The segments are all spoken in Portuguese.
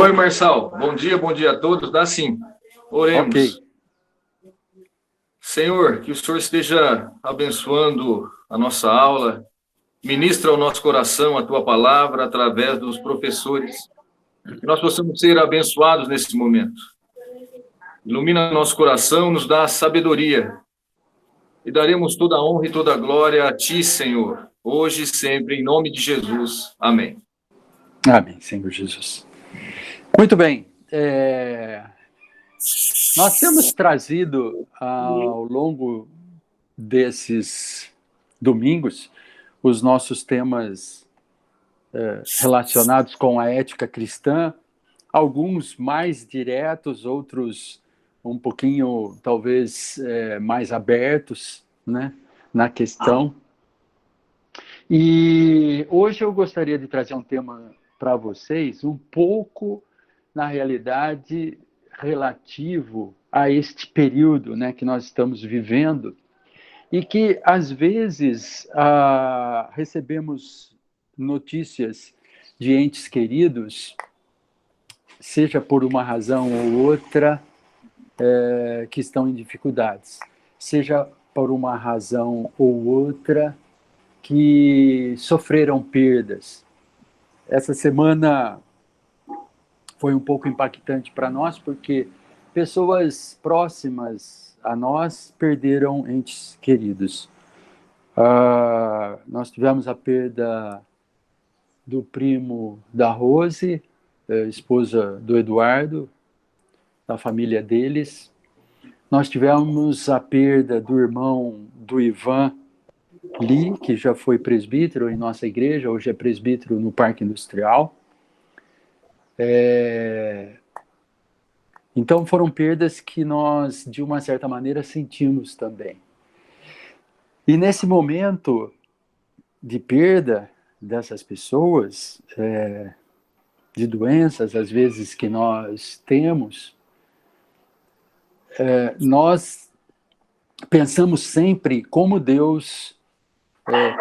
Oi, Marçal. Bom dia a todos. Dá sim. Oremos. Ok. Senhor, que o Senhor esteja abençoando a nossa aula, ministra ao nosso coração a tua palavra através dos professores, que nós possamos ser abençoados nesse momento. Ilumina nosso coração, nos dá sabedoria e daremos toda a honra e toda a glória a ti, Senhor, hoje e sempre, em nome de Jesus. Amém. Amém, Senhor Jesus. Muito bem. Nós temos trazido ao longo desses domingos os nossos temas relacionados com a ética cristã, alguns mais diretos, outros um pouquinho, talvez, mais abertos, né, na questão. E hoje eu gostaria de trazer um tema para vocês, um pouco, na realidade, relativo a este período, né, que nós estamos vivendo, e que, às vezes, recebemos notícias de entes queridos, seja por uma razão ou outra, que estão em dificuldades, seja por uma razão ou outra que sofreram perdas. Essa semana foi um pouco impactante para nós, porque pessoas próximas a nós perderam entes queridos. Nós tivemos a perda do primo da Rose, esposa do Eduardo, da família deles. Nós tivemos a perda do irmão do Ivan Lee, que já foi presbítero em nossa igreja, hoje é presbítero no Parque Industrial. Então foram perdas que nós, de uma certa maneira, sentimos também. E nesse momento de perda dessas pessoas, de doenças, às vezes, que nós temos, nós pensamos sempre como Deus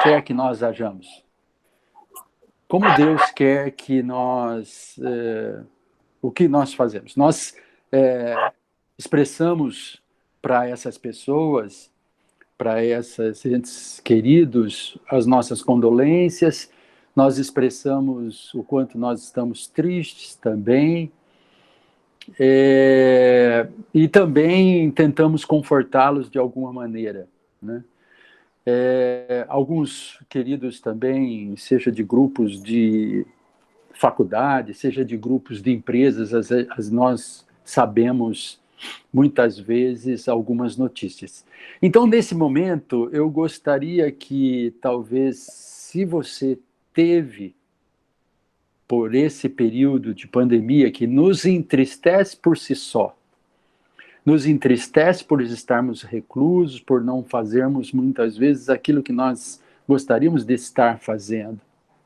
quer que nós hajamos. Como Deus quer que nós... o que nós fazemos? Nós expressamos para essas pessoas, para esses entes queridos, as nossas condolências, nós expressamos o quanto nós estamos tristes também, e também tentamos confortá-los de alguma maneira, né? Alguns queridos também, seja de grupos de faculdade, seja de grupos de empresas, nós sabemos muitas vezes algumas notícias. Então, nesse momento, eu gostaria que talvez, se você teve por esse período de pandemia que nos entristece por si só, nos entristece por estarmos reclusos, por não fazermos muitas vezes aquilo que nós gostaríamos de estar fazendo,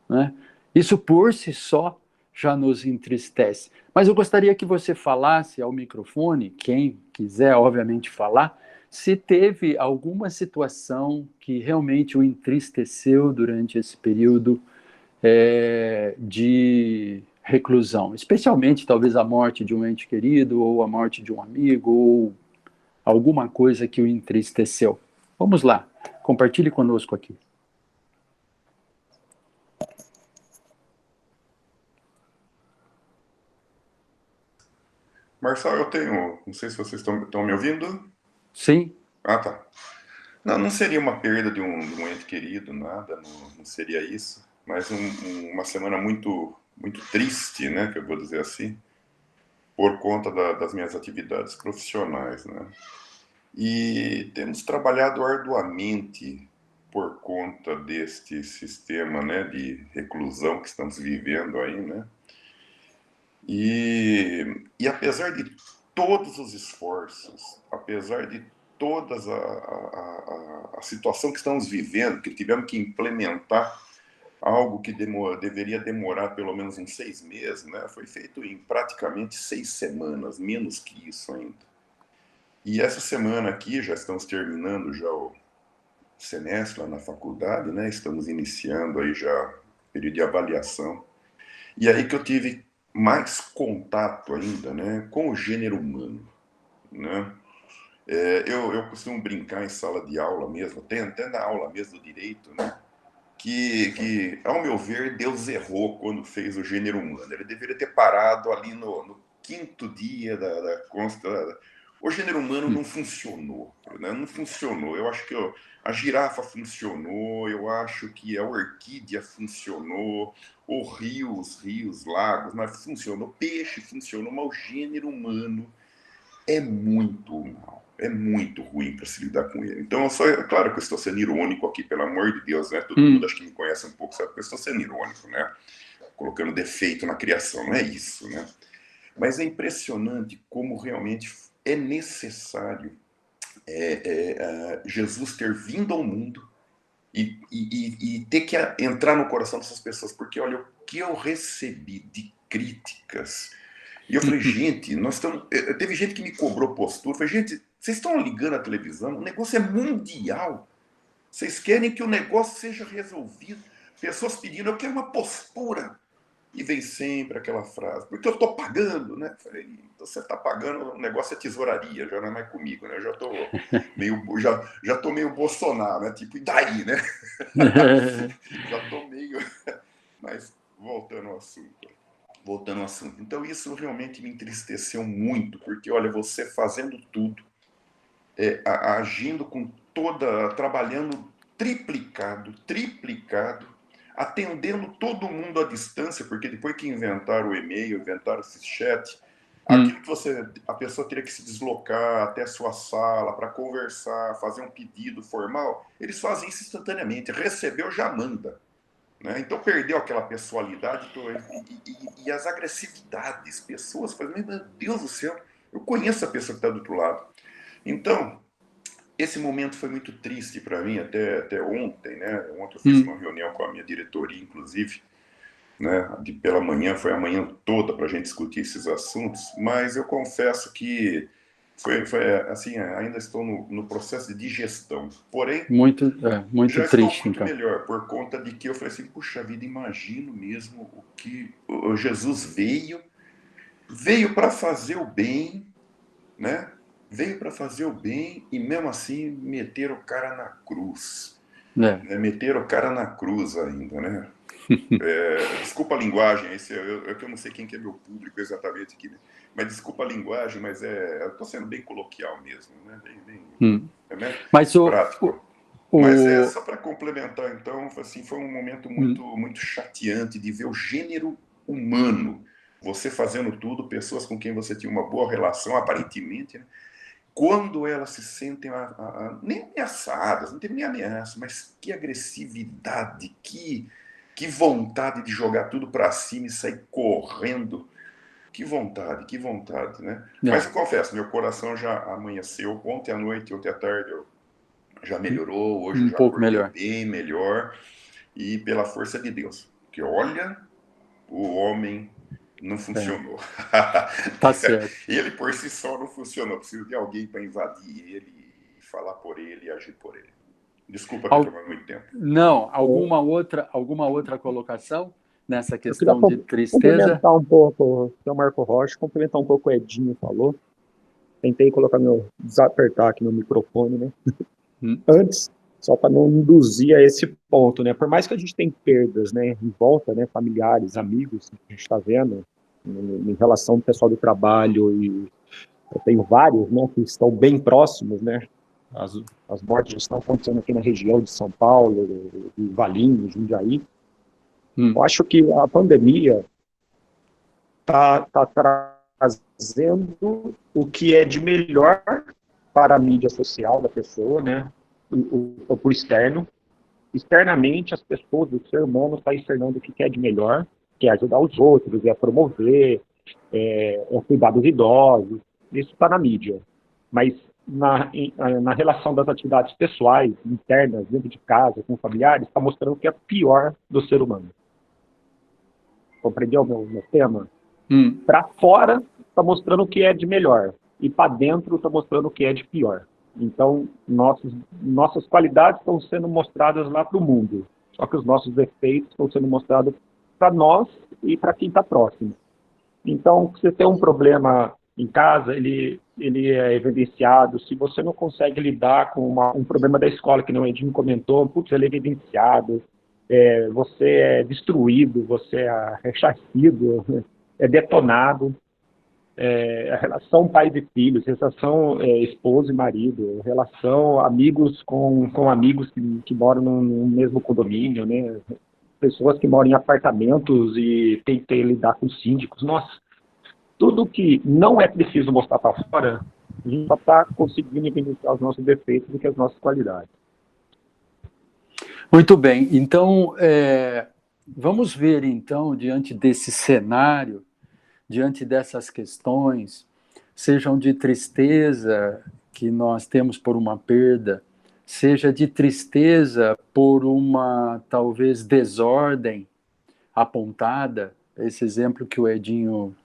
né? Isso por si só já nos entristece. Mas eu gostaria que você falasse ao microfone, quem quiser, obviamente, falar, se teve alguma situação que realmente o entristeceu durante esse período de reclusão, especialmente talvez a morte de um ente querido, ou a morte de um amigo, ou alguma coisa que o entristeceu. Vamos lá, compartilhe conosco aqui. Marçal, eu tenho... Não sei se vocês estão me ouvindo. Sim. Ah, tá. Não seria uma perda de um ente querido, nada, não seria isso. Mas uma semana muito, muito triste, né, que eu vou dizer assim, por conta das minhas atividades profissionais, né. E temos trabalhado arduamente por conta deste sistema, né, de reclusão que estamos vivendo aí, né. E apesar de todos os esforços, apesar de toda a situação que estamos vivendo, que tivemos que implementar algo que deveria demorar pelo menos uns 6 meses, né? Foi feito em praticamente 6 semanas, menos que isso ainda. E essa semana aqui, já estamos terminando já o semestre lá na faculdade, né? Estamos iniciando aí já o período de avaliação. E aí que eu tive mais contato ainda, né, com o gênero humano, né? Eu costumo brincar em sala de aula mesmo, até na aula mesmo do direito, né? Ao meu ver, Deus errou quando fez o gênero humano. Ele deveria ter parado ali no quinto dia da consta. O gênero humano não funcionou, né? Não funcionou. Eu acho que a girafa funcionou, eu acho que a orquídea funcionou, os rios, lagos, mas funcionou. Peixe funcionou, mas o gênero humano é muito mal, é muito ruim para se lidar com ele. Então, claro que eu estou sendo irônico aqui, pelo amor de Deus, né? Todo mundo acho que me conhece um pouco, sabe que eu estou sendo irônico, né? Colocando defeito na criação, não é isso, né? Mas é impressionante como realmente é necessário Jesus ter vindo ao mundo e ter que entrar no coração dessas pessoas, porque olha, o que eu recebi de críticas. E eu falei, gente, nós estamos. Teve gente que me cobrou postura. Eu falei, gente, vocês estão ligando a televisão? O negócio é mundial. Vocês querem que o negócio seja resolvido. Pessoas pedindo, eu quero uma postura. E vem sempre aquela frase, porque eu estou pagando, né? Eu falei, então você está pagando, o negócio é tesouraria, já não é mais comigo, né? Eu já estou já tô meio Bolsonaro, né? Tipo, e daí, né? Já estou meio. Mas voltando ao assunto. Então, isso realmente me entristeceu muito, porque, olha, você fazendo tudo, agindo com trabalhando triplicado, atendendo todo mundo à distância, porque depois que inventaram o e-mail, inventaram esse chat, aquilo que a pessoa teria que se deslocar até a sua sala para conversar, fazer um pedido formal, eles fazem isso instantaneamente. Recebeu, já manda. Né? Então perdeu aquela pessoalidade e as agressividades. Pessoas fazem, meu Deus do céu, eu conheço a pessoa que está do outro lado. Então, esse momento foi muito triste para mim, até ontem, né? Ontem eu fiz uma reunião com a minha diretoria, inclusive, né? Pela manhã, foi a manhã toda para a gente discutir esses assuntos, mas eu confesso que foi assim, ainda estou no processo de digestão. Porém, muito já triste, estou muito então. melhor, por conta de que eu falei assim, puxa vida, imagino mesmo o que o Jesus veio para fazer o bem, né? Veio para fazer o bem e mesmo assim meter o cara na cruz. Né? Meter o cara na cruz ainda, né? Desculpa a linguagem, eu não sei quem que é meu público exatamente aqui, né? Mas desculpa a linguagem, mas eu estou sendo bem coloquial mesmo, né? Bem mas prático. Mas só para complementar, então, assim, foi um momento muito chateante de ver o gênero humano, você fazendo tudo, pessoas com quem você tinha uma boa relação, aparentemente, né? Quando elas se sentem nem ameaçadas, não tem nem ameaça, mas que agressividade, que vontade de jogar tudo para cima e sair correndo. Que vontade, né? Mas eu confesso, meu coração já amanheceu. Ontem à noite, ontem à tarde, já melhorou, hoje eu já acordei bem melhor, e pela força de Deus, que olha, o homem não funcionou. Tá certo. Ele por si só não funcionou, preciso de alguém para invadir ele, e falar por ele e agir por ele. Desculpa ter tomado muito tempo. Não, alguma outra colocação nessa questão de tristeza? Complementar um pouco o que o Marco Rocha, complementar um pouco o Edinho falou. Tentei desapertar aqui meu microfone, né? Antes, só para não induzir a esse ponto, né? Por mais que a gente tenha perdas, né, em volta, né, familiares, amigos, a gente está vendo, em relação ao pessoal do trabalho, e eu tenho vários, né, que estão bem próximos, né? As mortes estão acontecendo aqui na região de São Paulo, de Valinhos, Jundiaí. Eu acho que a pandemia está trazendo o que é de melhor para a mídia social da pessoa, né? Por externo. Externamente, as pessoas, o ser humano está externando o que é de melhor, que é ajudar os outros, é promover, é cuidar dos idosos. Isso está na mídia. Mas na relação das atividades pessoais, internas, dentro de casa, com familiares, está mostrando o que é pior do ser humano. Compreendeu o meu tema? Para fora, está mostrando o que é de melhor. E para dentro, está mostrando o que é de pior. Então, nossas qualidades estão sendo mostradas lá para o mundo. Só que os nossos defeitos estão sendo mostrados para nós e para quem está próximo. Então, se você tem um problema em casa, ele é evidenciado. Se você não consegue lidar com um problema da escola, que não o Edinho comentou, putz, ele é evidenciado. Você é destruído, você é ressarcido, é detonado. A relação pai e filhos, relação esposo e marido, relação amigos com amigos que moram no mesmo condomínio, né? Pessoas que moram em apartamentos e tem que lidar com síndicos. Nossa, tudo que não é preciso mostrar para fora, a gente só está conseguindo evidenciar os nossos defeitos do que as nossas qualidades. Muito bem. Então, vamos ver, então, diante desse cenário, diante dessas questões, sejam de tristeza que nós temos por uma perda, seja de tristeza por uma, talvez, desordem apontada, esse exemplo que o Edinho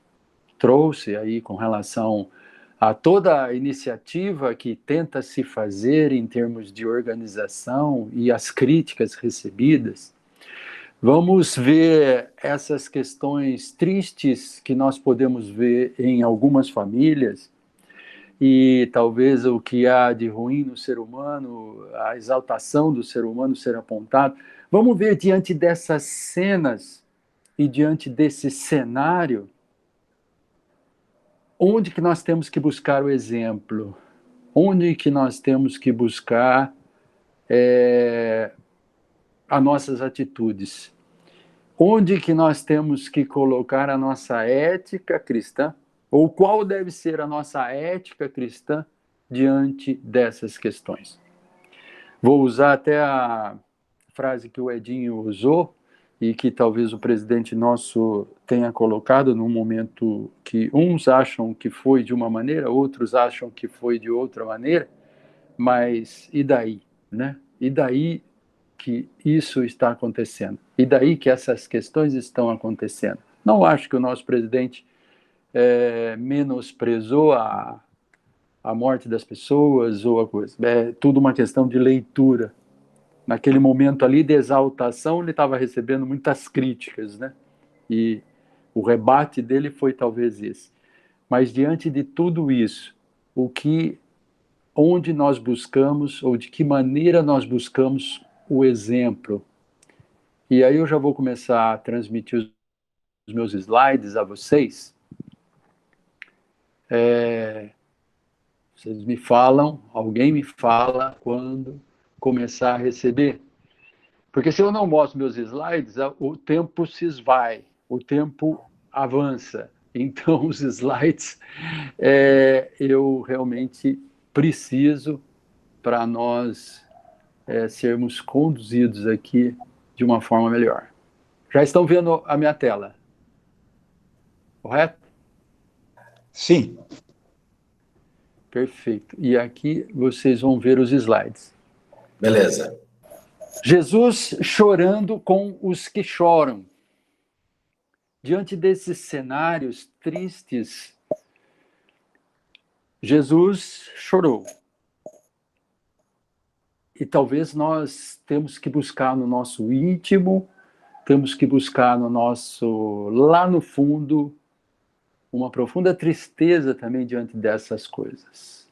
trouxe aí com relação a toda a iniciativa que tenta se fazer em termos de organização e as críticas recebidas, vamos ver essas questões tristes que nós podemos ver em algumas famílias e talvez o que há de ruim no ser humano, a exaltação do ser humano ser apontado. Vamos ver diante dessas cenas e diante desse cenário, onde que nós temos que buscar o exemplo? Onde que nós temos que buscar as nossas atitudes? Onde que nós temos que colocar a nossa ética cristã? Ou qual deve ser a nossa ética cristã diante dessas questões? Vou usar até a frase que o Edinho usou e que talvez o presidente nosso tenha colocado num momento que uns acham que foi de uma maneira, outros acham que foi de outra maneira, mas e daí, né? E daí que isso está acontecendo? E daí que essas questões estão acontecendo? Não acho que o nosso presidente menosprezou a morte das pessoas ou a coisa. É tudo uma questão de leitura. Naquele momento ali de exaltação, ele estava recebendo muitas críticas, né? E o rebate dele foi talvez esse. Mas diante de tudo isso, onde nós buscamos, ou de que maneira nós buscamos o exemplo? E aí eu já vou começar a transmitir os meus slides a vocês. Vocês me falam, alguém me fala quando começar a receber. Porque se eu não mostro meus slides, o tempo se esvai, o tempo avança. Então, os slides, eu realmente preciso para nós sermos conduzidos aqui de uma forma melhor. Já estão vendo a minha tela? Correto? Sim. Perfeito. E aqui vocês vão ver os slides. Beleza. Jesus chorando com os que choram. Diante desses cenários tristes, Jesus chorou. E talvez nós temos que buscar no nosso íntimo, temos que buscar no nosso, lá no fundo, uma profunda tristeza também diante dessas coisas.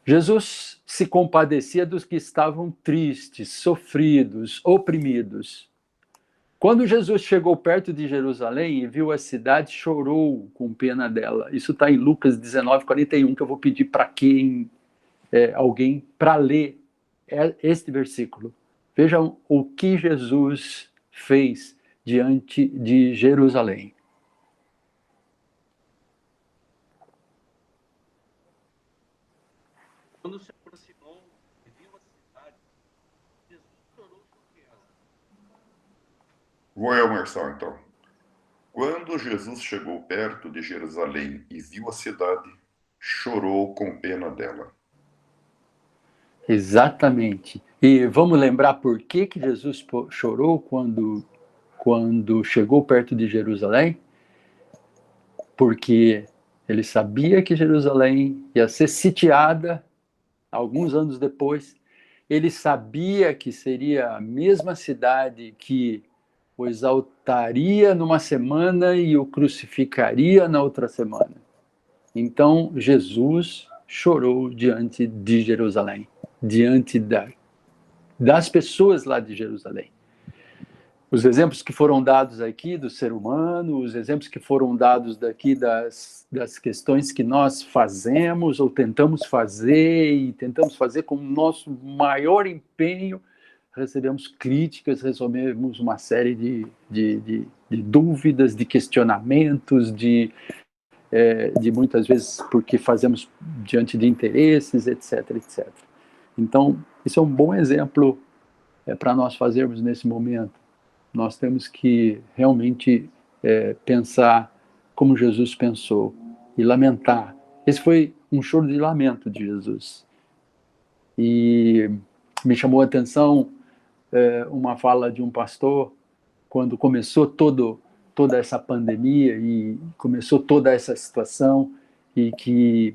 Jesus se compadecia dos que estavam tristes, sofridos, oprimidos. Quando Jesus chegou perto de Jerusalém e viu a cidade, chorou com pena dela. Isso está em Lucas 19:41, que eu vou pedir para alguém para ler este versículo. Vejam o que Jesus fez diante de Jerusalém. Quando se aproximou e viu a cidade, Jesus chorou sobre ela. Vou eu, Marçal, então. Quando Jesus chegou perto de Jerusalém e viu a cidade, chorou com pena dela. Exatamente. E vamos lembrar por que Jesus chorou quando chegou perto de Jerusalém? Porque ele sabia que Jerusalém ia ser sitiada alguns anos depois. Ele sabia que seria a mesma cidade que o exaltaria numa semana e o crucificaria na outra semana. Então, Jesus chorou diante de Jerusalém, diante das pessoas lá de Jerusalém. Os exemplos que foram dados aqui do ser humano, os exemplos que foram dados daqui das questões que nós fazemos ou tentamos fazer com o nosso maior empenho, recebemos críticas, recebemos uma série de dúvidas, de questionamentos, de muitas vezes porque fazemos diante de interesses, etc, etc. Então, isso é um bom exemplo para nós fazermos nesse momento. Nós temos que realmente pensar como Jesus pensou e lamentar. Esse foi um choro de lamento de Jesus. E me chamou a atenção uma fala de um pastor quando começou toda essa pandemia e começou toda essa situação e que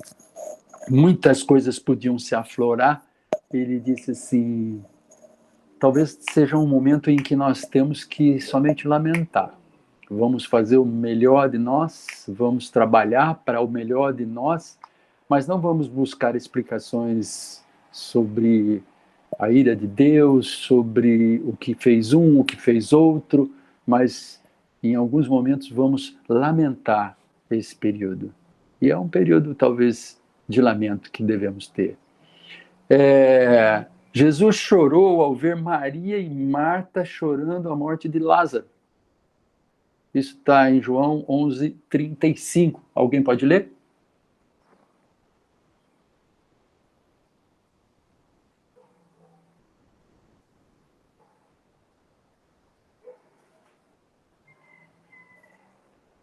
muitas coisas podiam se aflorar. Ele disse assim: talvez seja um momento em que nós temos que somente lamentar. Vamos fazer o melhor de nós, vamos trabalhar para o melhor de nós, mas não vamos buscar explicações sobre a ira de Deus, sobre o que fez um, o que fez outro, mas em alguns momentos vamos lamentar esse período. E é um período, talvez, de lamento que devemos ter. Jesus chorou ao ver Maria e Marta chorando a morte de Lázaro. Isso está em João 11:35. Alguém pode ler?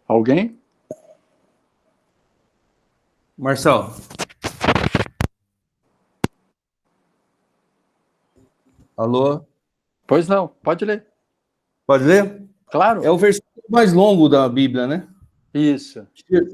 Alguém? Marcelo. Alô? Pois não, pode ler. Pode ler? Claro. É o versículo mais longo da Bíblia, né? Isso.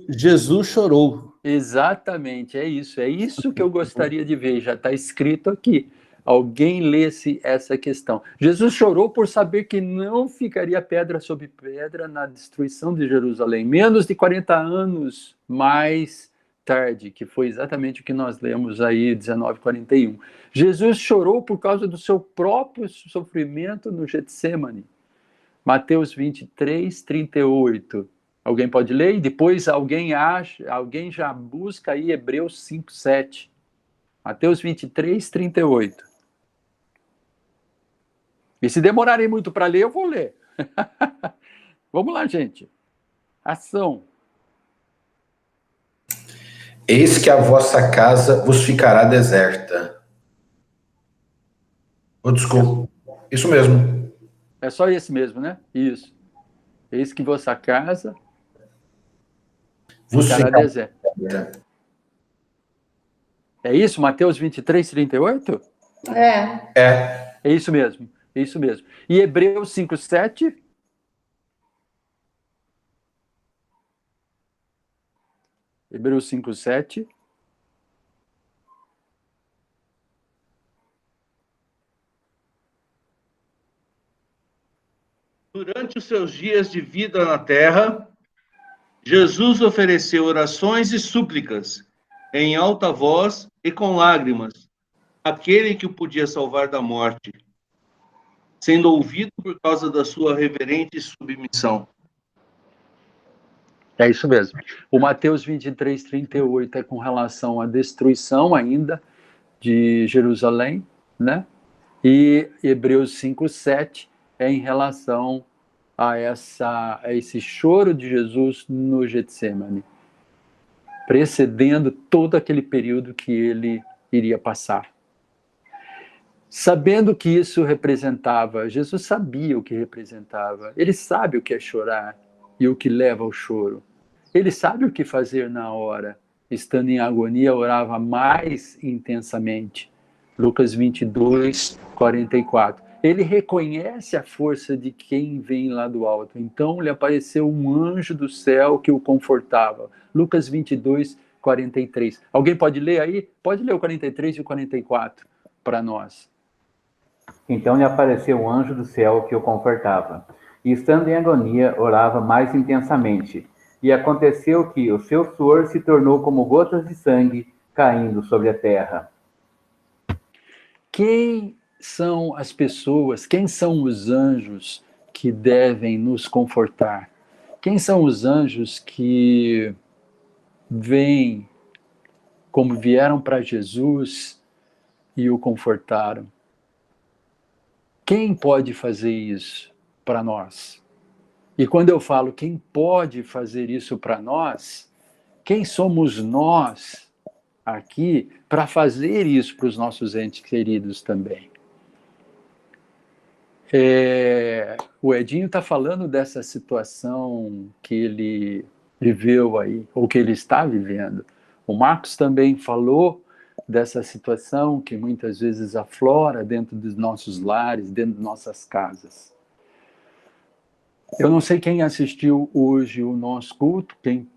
Jesus chorou. Exatamente, é isso que eu gostaria de ver, já está escrito aqui. Alguém lesse essa questão. Jesus chorou por saber que não ficaria pedra sobre pedra na destruição de Jerusalém, menos de 40 anos mais tarde, que foi exatamente o que nós lemos aí, 19:41. Jesus chorou por causa do seu próprio sofrimento no Getsemane. Mateus 23:38. Alguém pode ler? E depois alguém já busca aí Hebreus 5:7. Mateus 23:38. E se demorarem muito para ler, eu vou ler. Vamos lá, gente. Ação. Eis que a vossa casa vos ficará deserta. Oh, desculpa. Isso mesmo. É só esse mesmo, né? Isso. Eis que vossa casa Vos ficará ficará deserta. É isso, Mateus 23:38? É. É isso mesmo, é isso mesmo. E Hebreus 5:7? Hebreus 5:7. Durante os seus dias de vida na terra, Jesus ofereceu orações e súplicas, em alta voz e com lágrimas, àquele que o podia salvar da morte, sendo ouvido por causa da sua reverente submissão. É isso mesmo. O Mateus 23:38 é com relação à destruição ainda de Jerusalém, né? E Hebreus 5:7 é em relação a esse choro de Jesus no Getsemane, precedendo todo aquele período que ele iria passar. Sabendo que isso representava, Jesus sabia o que representava, ele sabe o que é chorar e o que leva ao choro. Ele sabe o que fazer na hora. Estando em agonia, orava mais intensamente. Lucas 22:44. Ele reconhece a força de quem vem lá do alto. Então lhe apareceu um anjo do céu que o confortava. Lucas 22:43. Alguém pode ler aí? Pode ler o 43 e o 44 para nós. Então lhe apareceu um anjo do céu que o confortava, e, estando em agonia, orava mais intensamente. E aconteceu que o seu suor se tornou como gotas de sangue caindo sobre a terra. Quem são as pessoas, quem são os anjos que devem nos confortar? Quem são os anjos que vêm como vieram para Jesus e o confortaram? Quem pode fazer isso para nós? E quando eu falo quem pode fazer isso para nós, quem somos nós aqui para fazer isso para os nossos entes queridos também? O Edinho está falando dessa situação que ele viveu aí, ou que ele está vivendo. O Marcos também falou dessa situação que muitas vezes aflora dentro dos nossos lares, dentro de nossas casas. Eu não sei quem assistiu hoje o nosso culto, quem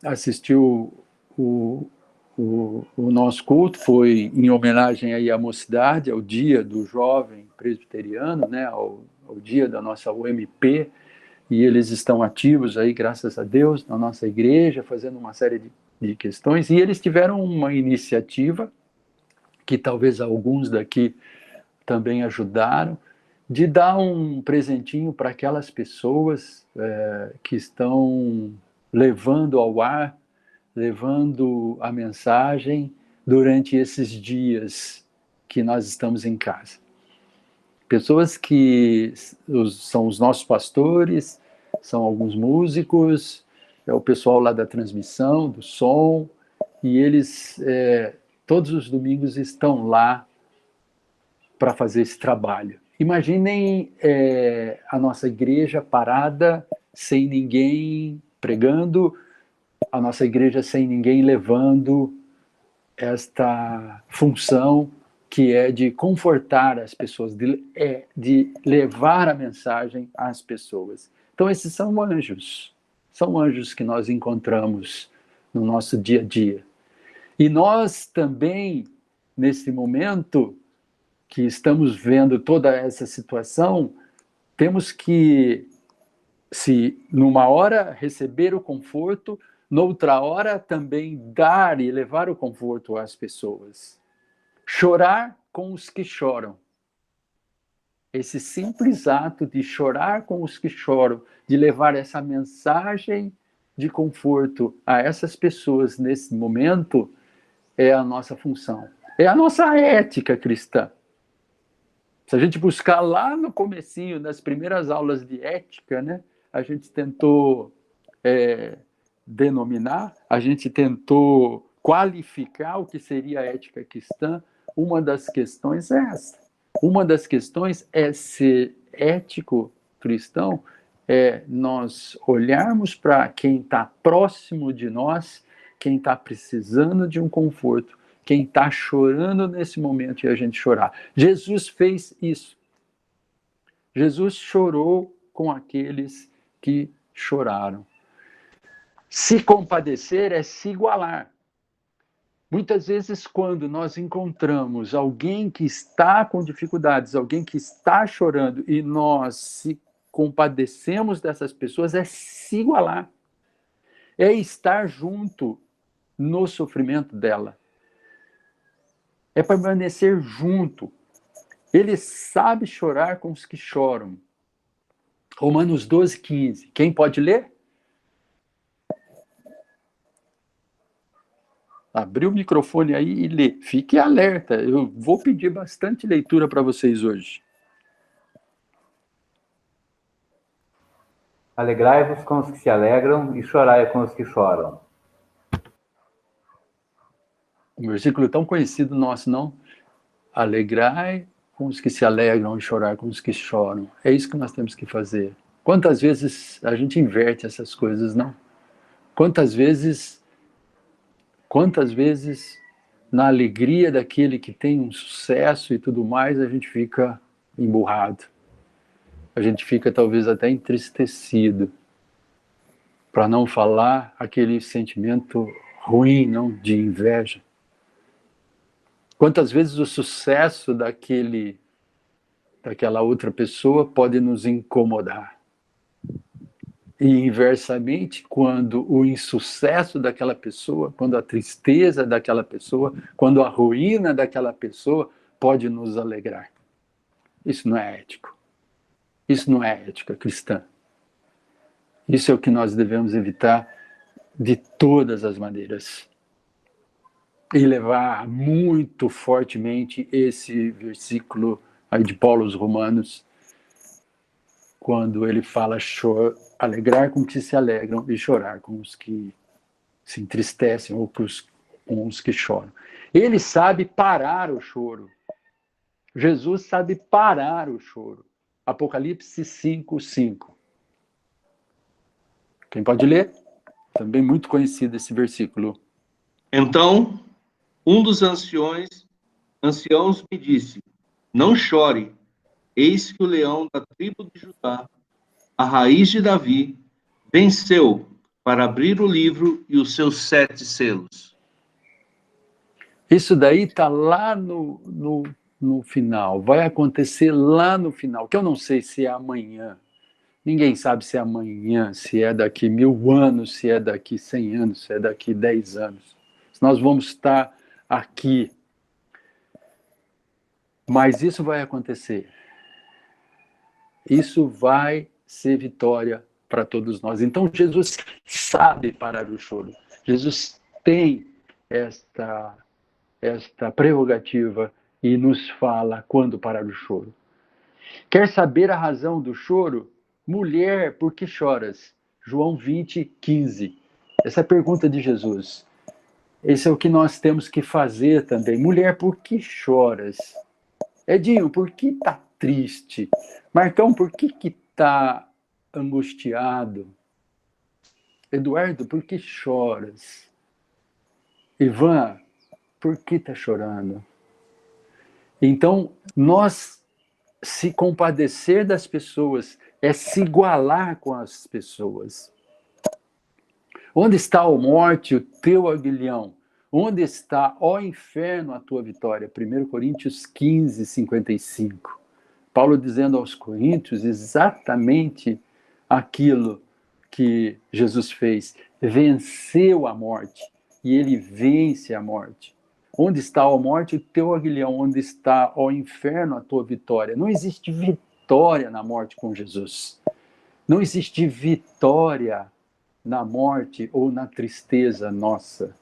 assistiu o nosso culto foi em homenagem aí à mocidade, ao dia do jovem presbiteriano, né, ao dia da nossa UMP, e eles estão ativos aí, graças a Deus, na nossa igreja, fazendo uma série de questões, e eles tiveram uma iniciativa, que talvez alguns daqui também ajudaram, de dar um presentinho para aquelas pessoas que estão levando ao ar, levando a mensagem durante esses dias que nós estamos em casa. Pessoas que são os nossos pastores, são alguns músicos, é o pessoal lá da transmissão, do som, e eles todos os domingos estão lá para fazer esse trabalho. Imaginem a nossa igreja parada, sem ninguém pregando, a nossa igreja sem ninguém levando esta função que é de confortar as pessoas, de levar a mensagem às pessoas. Então, esses são anjos que nós encontramos no nosso dia a dia. E nós também, nesse momento que estamos vendo toda essa situação, temos que, se numa hora receber o conforto, noutra hora também dar e levar o conforto às pessoas. Chorar com os que choram. Esse simples ato de chorar com os que choram, de levar essa mensagem de conforto a essas pessoas nesse momento, é a nossa função. É a nossa ética cristã. Se a gente buscar lá no comecinho, nas primeiras aulas de ética, né, a gente tentou denominar, a gente tentou qualificar o que seria a ética cristã. Uma das questões é essa. Uma das questões é ser ético cristão, é nós olharmos para quem está próximo de nós, quem está precisando de um conforto, quem está chorando nesse momento e a gente chorar. Jesus fez isso. Jesus chorou com aqueles que choraram. Se compadecer é se igualar. Muitas vezes, quando nós encontramos alguém que está com dificuldades, alguém que está chorando, e nós se compadecemos dessas pessoas, é se igualar. É estar junto no sofrimento dela. É permanecer junto. Ele sabe chorar com os que choram. Romanos 12, 15. Quem pode ler? Abre o microfone aí e lê. Fique alerta. Eu vou pedir bastante leitura para vocês hoje. Alegrai-vos com os que se alegram e chorai com os que choram. Um versículo tão conhecido nosso, não? Alegrai com os que se alegram e chorar com os que choram. É isso que nós temos que fazer. Quantas vezes a gente inverte essas coisas, não? Quantas vezes na alegria daquele que tem um sucesso e tudo mais, a gente fica emburrado. A gente fica talvez até entristecido, para não falar aquele sentimento ruim, não, de inveja. Quantas vezes o sucesso daquele daquela outra pessoa pode nos incomodar. E, inversamente, quando o insucesso daquela pessoa, quando a tristeza daquela pessoa, quando a ruína daquela pessoa pode nos alegrar. Isso não é ético. Isso não é ética cristã. Isso é o que nós devemos evitar de todas as maneiras. E levar muito fortemente esse versículo aí de Paulo aos Romanos, quando ele fala alegrar com os que se alegram e chorar com os que se entristecem ou com os que choram. Ele sabe parar o choro. Jesus sabe parar o choro. Apocalipse 5:5. Quem pode ler? Também muito conhecido esse versículo. Então, um dos anciãos me disse: não chore, eis que o leão da tribo de Judá, a raiz de Davi, venceu para abrir o livro e os seus 7 selos. Isso daí está lá no final, vai acontecer lá no final, que eu não sei se é amanhã. Ninguém sabe se é amanhã, se é daqui 1000 anos, se é daqui 100 anos, se é daqui 10 anos. Nós vamos estar aqui. Mas isso vai acontecer. Isso vai ser vitória para todos nós. Então, Jesus sabe parar o choro. Jesus tem esta prerrogativa e nos fala quando parar o choro. Quer saber a razão do choro? Mulher, por que choras? João 20:15. Essa é a pergunta de Jesus. Esse é o que nós temos que fazer também. Mulher, por que choras? Edinho, por que está triste? Marcão, por que está angustiado? Eduardo, por que choras? Ivan, por que está chorando? Então, nós se compadecer das pessoas é se igualar com as pessoas. Onde está, ó morte, o teu aguilhão? Onde está, ó inferno, a tua vitória? 1 Coríntios 15:55. Paulo dizendo aos coríntios exatamente aquilo que Jesus fez. Venceu a morte, e ele vence a morte. Onde está, ó morte, o teu aguilhão? Onde está, ó inferno, a tua vitória? Não existe vitória na morte com Jesus. Não existe vitória na morte ou na tristeza nossa.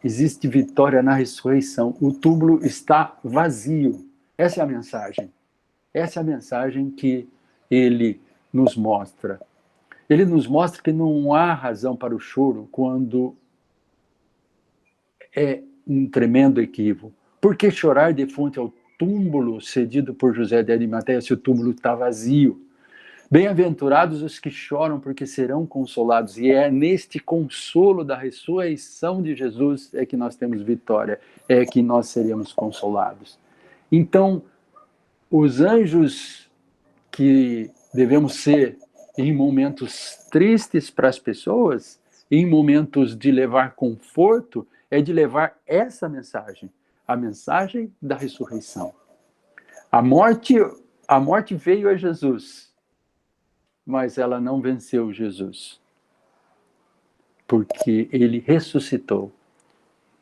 Existe vitória na ressurreição. O túmulo está vazio. Essa é a mensagem. Essa é a mensagem que ele nos mostra. Ele nos mostra que não há razão para o choro quando é um tremendo equívoco. Por que chorar de frente ao túmulo cedido por José de Arimateia se o túmulo está vazio? Bem-aventurados os que choram, porque serão consolados. E é neste consolo da ressurreição de Jesus é que nós temos vitória, é que nós seremos consolados. Então, os anjos que devemos ser em momentos tristes para as pessoas, em momentos de levar conforto, é de levar essa mensagem, a mensagem da ressurreição. A morte veio a Jesus, mas ela não venceu Jesus, porque ele ressuscitou.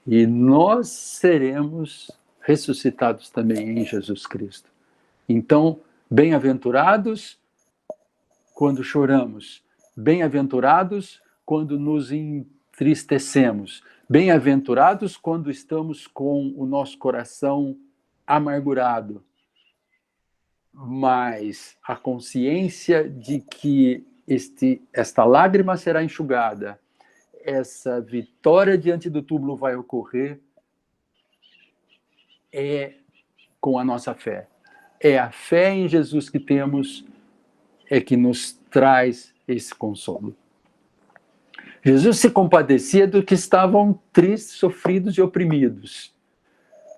E nós seremos ressuscitados também em Jesus Cristo. Então, bem-aventurados quando choramos, bem-aventurados quando nos entristecemos, bem-aventurados quando estamos com o nosso coração amargurado, mas a consciência de que esta lágrima será enxugada, essa vitória diante do túmulo vai ocorrer, é com a nossa fé. É a fé em Jesus que temos, é que nos traz esse consolo. Jesus se compadecia dos que estavam tristes, sofridos e oprimidos.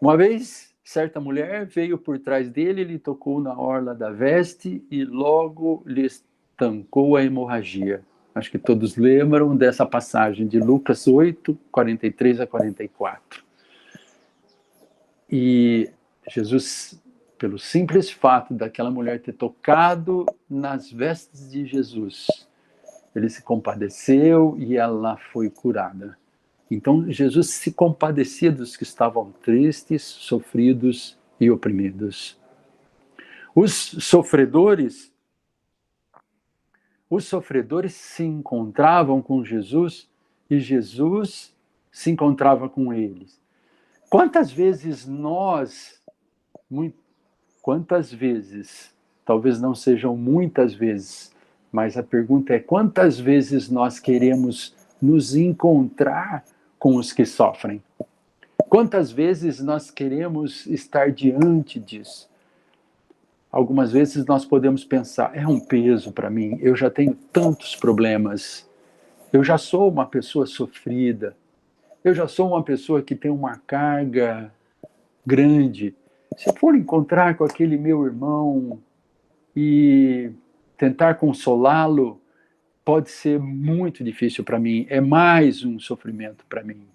Uma vez, certa mulher veio por trás dele, ele tocou na orla da veste e logo lhe estancou a hemorragia. Acho que todos lembram dessa passagem de Lucas 8, 43 a 44. E Jesus, pelo simples fato daquela mulher ter tocado nas vestes de Jesus, ele se compadeceu e ela foi curada. Então, Jesus se compadecia dos que estavam tristes, sofridos e oprimidos. Os sofredores se encontravam com Jesus e Jesus se encontrava com eles. Quantas vezes, talvez não sejam muitas vezes, mas a pergunta é quantas vezes nós queremos nos encontrar com os que sofrem? Quantas vezes nós queremos estar diante disso? Algumas vezes nós podemos pensar, é um peso para mim, eu já tenho tantos problemas, eu já sou uma pessoa sofrida, eu já sou uma pessoa que tem uma carga grande. Se eu for encontrar com aquele meu irmão e tentar consolá-lo, pode ser muito difícil para mim, é mais um sofrimento para mim,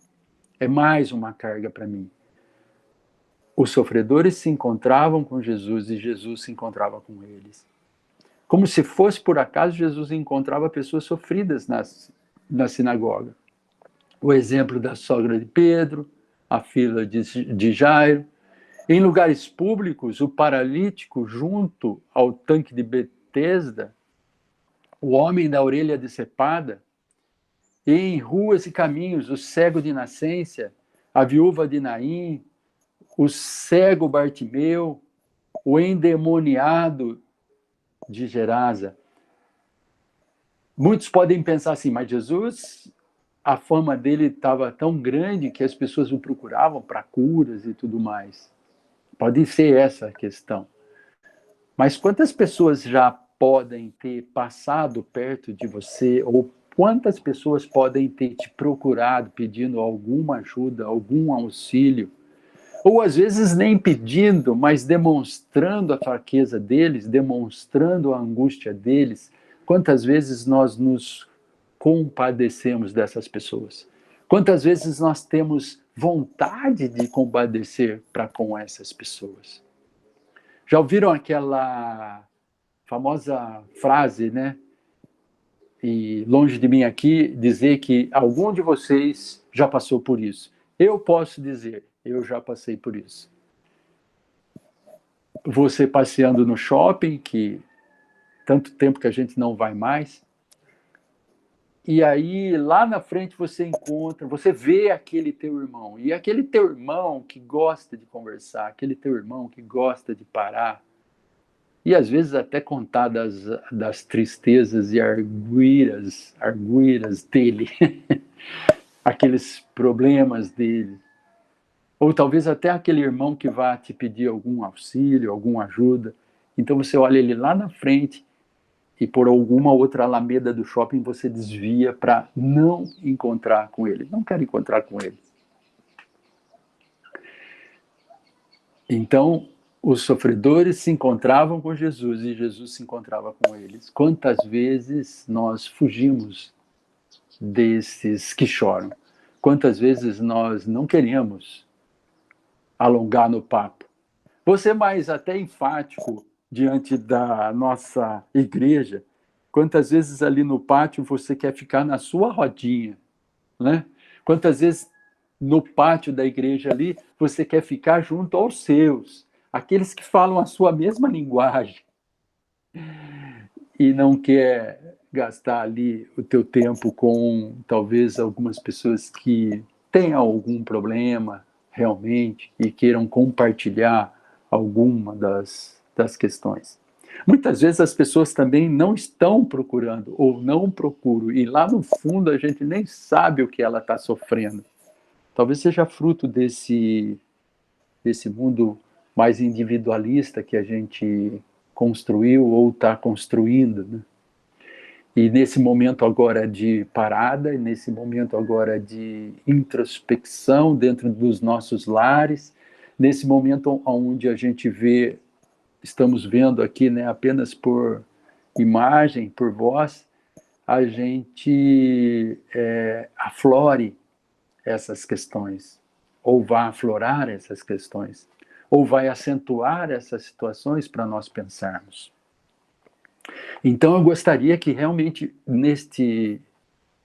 é mais uma carga para mim. Os sofredores se encontravam com Jesus e Jesus se encontrava com eles. Como se fosse por acaso, Jesus encontrava pessoas sofridas na sinagoga. O exemplo da sogra de Pedro, a filha de Jairo. Em lugares públicos, o paralítico junto ao tanque de Betesda, o homem da orelha decepada, e em ruas e caminhos, o cego de nascença, a viúva de Naim, o cego Bartimeu, o endemoniado de Gerasa. Muitos podem pensar assim, mas Jesus, a fama dele estava tão grande que as pessoas o procuravam para curas e tudo mais. Pode ser essa a questão. Mas quantas pessoas já podem ter passado perto de você, ou quantas pessoas podem ter te procurado pedindo alguma ajuda, algum auxílio, ou às vezes nem pedindo, mas demonstrando a fraqueza deles, demonstrando a angústia deles. Quantas vezes nós nos compadecemos dessas pessoas? Quantas vezes nós temos vontade de compadecer para com essas pessoas? Já ouviram aquela famosa frase, né? E longe de mim aqui dizer que algum de vocês já passou por isso. Eu posso dizer, eu já passei por isso. Você passeando no shopping, que tanto tempo que a gente não vai mais, e aí lá na frente você encontra, você vê aquele teu irmão, e aquele teu irmão que gosta de conversar, aquele teu irmão que gosta de parar, e às vezes até contar das tristezas e arguiras dele, aqueles problemas dele. Ou talvez até aquele irmão que vai te pedir algum auxílio, alguma ajuda. Então você olha ele lá na frente e por alguma outra alameda do shopping você desvia para não encontrar com ele. Não quero encontrar com ele. Então, os sofredores se encontravam com Jesus e Jesus se encontrava com eles. Quantas vezes nós fugimos desses que choram? Quantas vezes nós não queremos alongar no papo? Você mais até enfático diante da nossa igreja, quantas vezes ali no pátio você quer ficar na sua rodinha, né? Quantas vezes no pátio da igreja ali você quer ficar junto aos seus, aqueles que falam a sua mesma linguagem, e não quer gastar ali o teu tempo com talvez algumas pessoas que tenham algum problema realmente e queiram compartilhar alguma das questões. Muitas vezes as pessoas também não estão procurando ou não procuram, e lá no fundo a gente nem sabe o que ela está sofrendo. Talvez seja fruto desse mundo mais individualista que a gente construiu ou está construindo, né? E nesse momento agora de parada, e nesse momento agora de introspecção dentro dos nossos lares, nesse momento onde a gente vê, estamos vendo aqui, né, apenas por imagem, por voz, a gente aflore essas questões, ou vá aflorar essas questões. ou vai acentuar essas situações para nós pensarmos. Então, eu gostaria que realmente,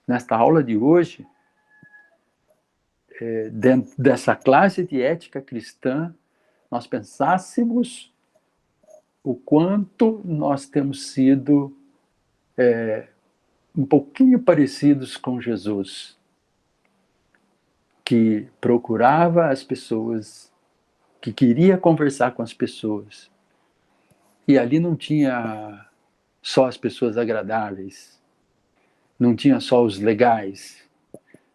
nesta aula de hoje, dentro dessa classe de ética cristã, nós pensássemos o quanto nós temos sido um pouquinho parecidos com Jesus, que procurava as pessoas, que queria conversar com as pessoas. E ali não tinha só as pessoas agradáveis, não tinha só os legais,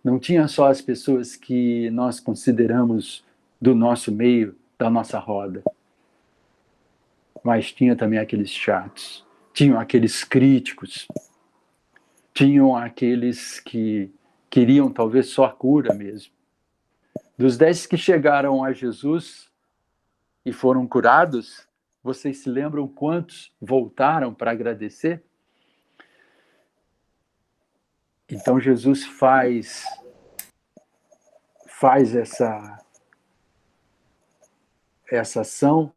não tinha só as pessoas que nós consideramos do nosso meio, da nossa roda, mas tinha também aqueles chatos, tinham aqueles críticos, tinham aqueles que queriam talvez só a cura mesmo. Dos 10 que chegaram a Jesus e foram curados, vocês se lembram quantos voltaram para agradecer? Então Jesus faz essa ação,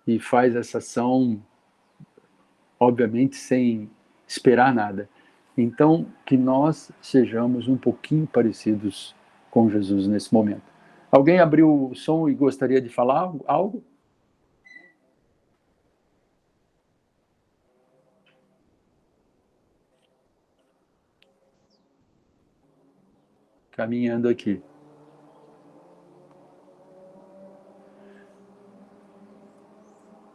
e faz essa ação, obviamente, sem esperar nada. Então, que nós sejamos um pouquinho parecidos com Jesus nesse momento. Alguém abriu o som e gostaria de falar algo? Caminhando aqui.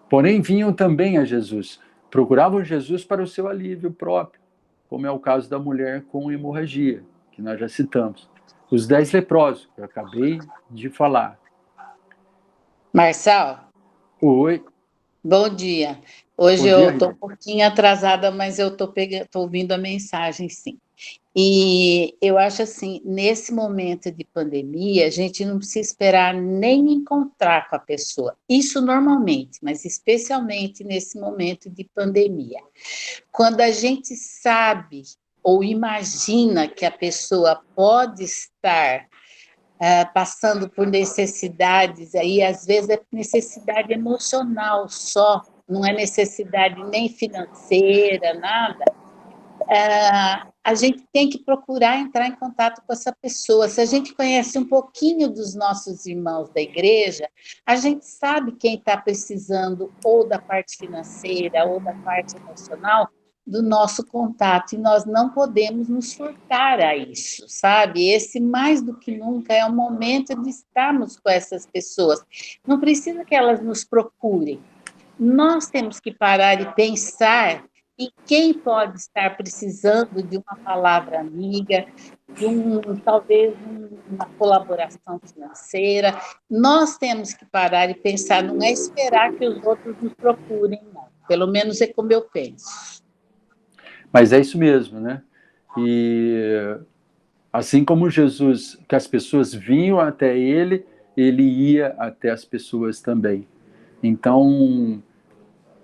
Porém, vinham também a Jesus, procuravam Jesus para o seu alívio próprio, como é o caso da mulher com hemorragia, que nós já citamos. Os 10 leprosos, que eu acabei de falar. Marçal, Oi. bom dia. Hoje Bom dia, eu estou Rita. um pouquinho atrasada, mas eu estou ouvindo a mensagem, sim. E eu acho assim, nesse momento de pandemia, a gente não precisa esperar nem encontrar com a pessoa. Isso normalmente, mas especialmente nesse momento de pandemia. Quando a gente sabe ou imagina que a pessoa pode estar passando por necessidades, aí às vezes é necessidade emocional só, não é necessidade nem financeira, nada, a gente tem que procurar entrar em contato com essa pessoa. Se a gente conhece um pouquinho dos nossos irmãos da igreja, a gente sabe quem está precisando ou da parte financeira ou da parte emocional, do nosso contato, e nós não podemos nos furtar a isso, sabe? Esse, mais do que nunca, é o momento de estarmos com essas pessoas. Não precisa que elas nos procurem. Nós temos que parar e pensar em quem pode estar precisando de uma palavra amiga, de talvez uma colaboração financeira. Nós temos que parar e pensar, não é esperar que os outros nos procurem, não. Pelo menos é como eu penso. Mas é isso mesmo, né? E assim como Jesus, que as pessoas vinham até ele, ele ia até as pessoas também. Então,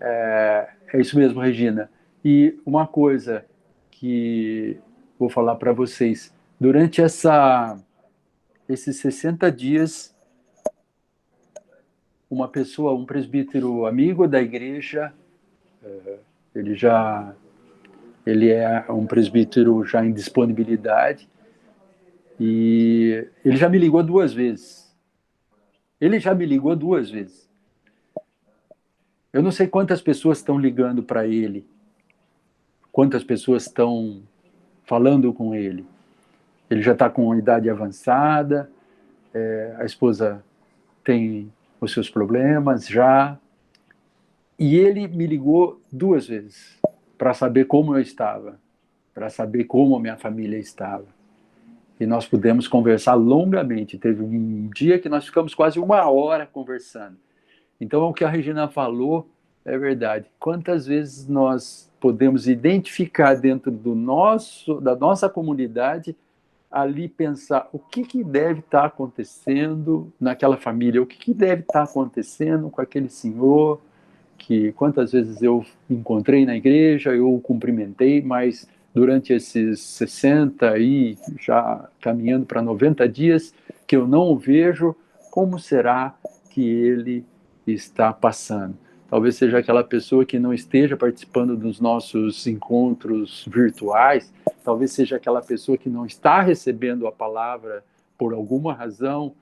é isso mesmo, Regina. E uma coisa que vou falar para vocês, durante esses 60 dias, uma pessoa, um presbítero amigo da igreja, ele é um presbítero já em disponibilidade, e ele já me ligou 2 vezes. Eu não sei quantas pessoas estão ligando para ele, quantas pessoas estão falando com ele. Ele já está com uma idade avançada, a esposa tem os seus problemas já, e ele me ligou 2 vezes para saber como eu estava, para saber como a minha família estava. E nós pudemos conversar longamente. Teve um dia que nós ficamos quase 1 hora conversando. Então, o que a Regina falou é verdade. Quantas vezes nós podemos identificar dentro da nossa comunidade, ali pensar o que deve estar acontecendo naquela família, o que deve estar acontecendo com aquele senhor, que quantas vezes eu encontrei na igreja, eu o cumprimentei, mas durante esses 60 e já caminhando para 90 dias que eu não o vejo, como será que ele está passando. Talvez seja aquela pessoa que não esteja participando dos nossos encontros virtuais, talvez seja aquela pessoa que não está recebendo a palavra por alguma razão,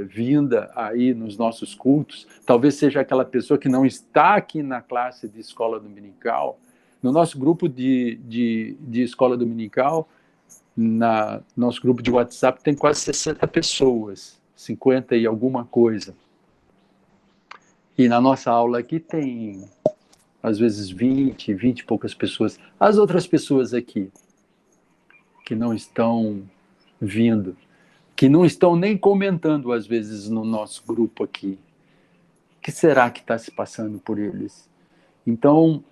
vinda aí nos nossos cultos, talvez seja aquela pessoa que não está aqui na classe de escola dominical. No nosso grupo de escola dominical, nosso grupo de WhatsApp tem quase 60 pessoas, 50 e alguma coisa. E na nossa aula aqui tem, às vezes, 20 e poucas pessoas. As outras pessoas aqui, que não estão vindo, que não estão nem comentando, às vezes, no nosso grupo aqui. O que será que está se passando por eles? Então,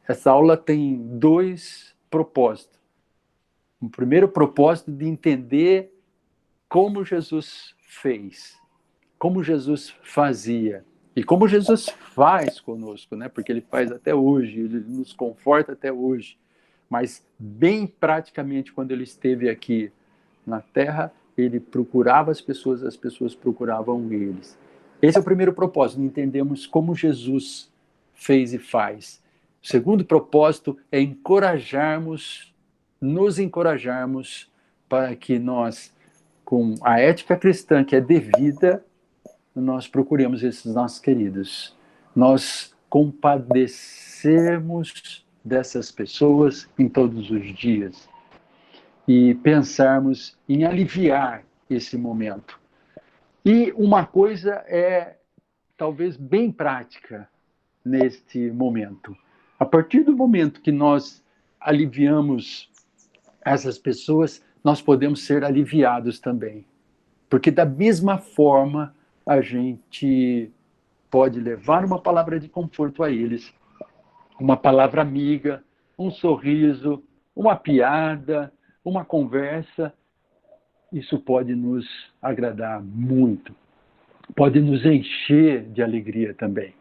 essa aula tem 2 propósitos. O primeiro propósito de entender como Jesus fez, como Jesus fazia, e como Jesus faz conosco, né? Porque ele faz até hoje, ele nos conforta até hoje. Mas, bem praticamente, quando ele esteve aqui na Terra, ele procurava as pessoas procuravam eles. Esse é o primeiro propósito, entendemos como Jesus fez e faz. O segundo propósito é nos encorajarmos para que nós, com a ética cristã que é devida, nós procuremos esses nossos queridos. Nós compadecermos dessas pessoas em todos os dias e pensarmos em aliviar esse momento. E uma coisa é, talvez, bem prática neste momento. A partir do momento que nós aliviamos essas pessoas, nós podemos ser aliviados também. Porque da mesma forma, a gente pode levar uma palavra de conforto a eles, uma palavra amiga, um sorriso, uma piada, uma conversa. Isso pode nos agradar muito, pode nos encher de alegria também.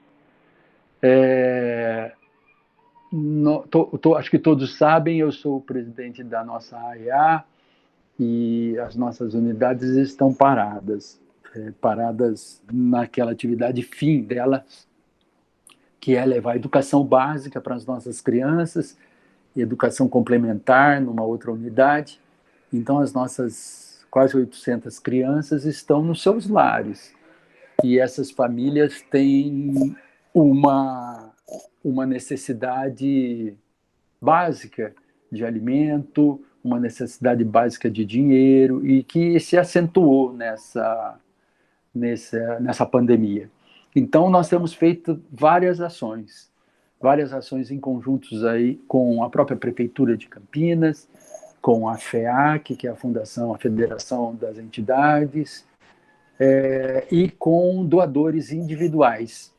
Acho que todos sabem, eu sou o presidente da nossa AEA e as nossas unidades estão paradas naquela atividade fim delas, que é levar educação básica para as nossas crianças e educação complementar numa outra unidade. Então, as nossas quase 800 crianças estão nos seus lares. E essas famílias têm uma necessidade básica de alimento, uma necessidade básica de dinheiro, e que se acentuou nessa pandemia. Então, nós temos feito várias ações em conjuntos aí com a própria Prefeitura de Campinas, com a FEAC, que é a Federação das Entidades, e com doadores individuais.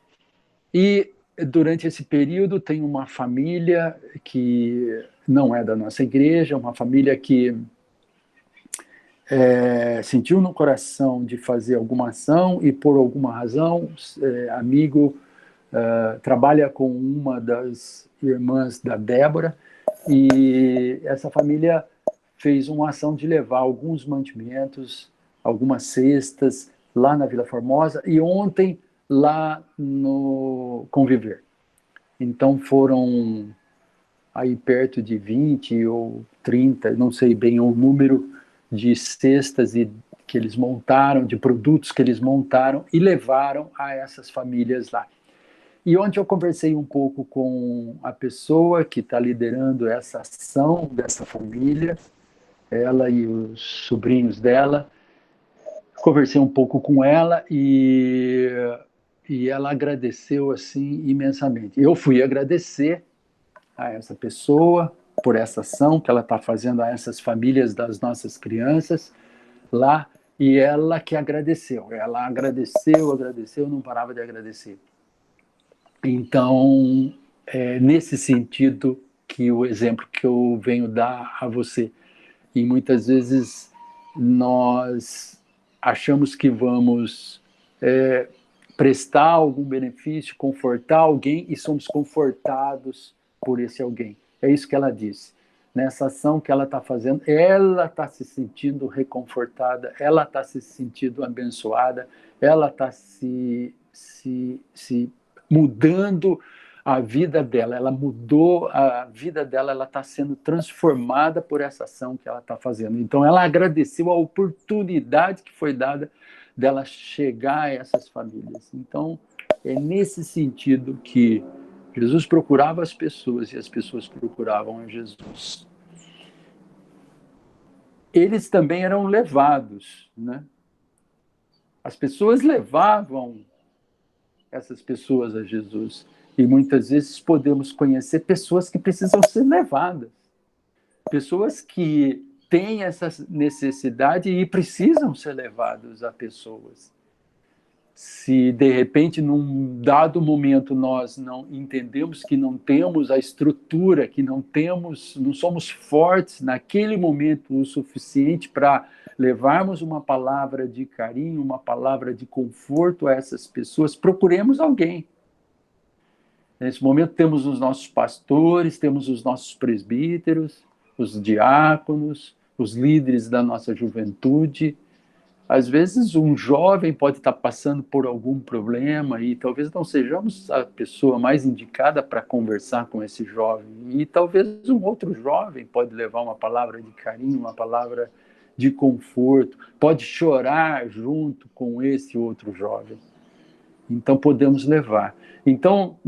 E, durante esse período, tem uma família que não é da nossa igreja, uma família que sentiu no coração de fazer alguma ação e, por alguma razão, amigo trabalha com uma das irmãs da Débora, e essa família fez uma ação de levar alguns mantimentos, algumas cestas, lá na Vila Formosa, e ontem lá no Conviver. Então foram aí perto de 20 ou 30, não sei bem o número, de cestas que eles montaram, de produtos que eles montaram e levaram a essas famílias lá. E ontem eu conversei um pouco com a pessoa que está liderando essa ação dessa família, ela e os sobrinhos dela. Conversei um pouco com ela e ela agradeceu assim imensamente. Eu fui agradecer a essa pessoa por essa ação que ela está fazendo a essas famílias das nossas crianças lá, e ela que agradeceu. Ela agradeceu, não parava de agradecer. Então, nesse sentido que o exemplo que eu venho dar a você. E muitas vezes nós achamos que vamos prestar algum benefício, confortar alguém, e somos confortados por esse alguém. É isso que ela disse. nessa ação que ela está fazendo, ela está se sentindo reconfortada, ela está se sentindo abençoada, ela está se mudando a vida dela, ela mudou a vida dela, ela está sendo transformada por essa ação que ela está fazendo. Então, ela agradeceu a oportunidade que foi dada dela chegar a essas famílias. Então, é nesse sentido que Jesus procurava as pessoas e as pessoas procuravam a Jesus. Eles também eram levados, né? As pessoas levavam essas pessoas a Jesus. E muitas vezes podemos conhecer pessoas que precisam ser levadas. Pessoas que têm essa necessidade e precisam ser levadas a pessoas. Se, de repente, num dado momento, nós não entendemos que não temos a estrutura, que não somos fortes naquele momento o suficiente para levarmos uma palavra de carinho, uma palavra de conforto a essas pessoas, procuremos alguém. Nesse momento temos os nossos pastores, temos os nossos presbíteros, os diáconos, os líderes da nossa juventude. Às vezes um jovem pode estar passando por algum problema e talvez não sejamos a pessoa mais indicada para conversar com esse jovem. E talvez um outro jovem pode levar uma palavra de carinho, uma palavra de conforto, pode chorar junto com esse outro jovem. Então podemos levar. Então,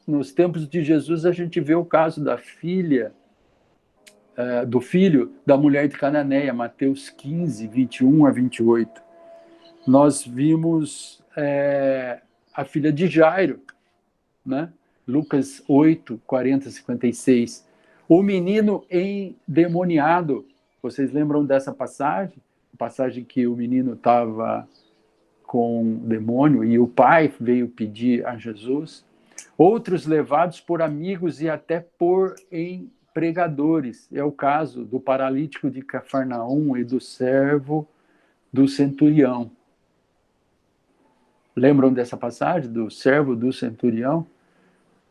nos tempos de Jesus, a gente vê o caso da filha, do filho da mulher de Cananeia, Mateus 15, 21 a 28. Nós vimos a filha de Jairo, né? Lucas 8, 40 a 56. O menino endemoniado. Vocês lembram dessa passagem? A passagem que o menino estava com demônio e o pai veio pedir a Jesus. Outros levados por amigos e até por pregadores. É o caso do paralítico de Cafarnaum e do servo do centurião. Lembram dessa passagem do servo do centurião?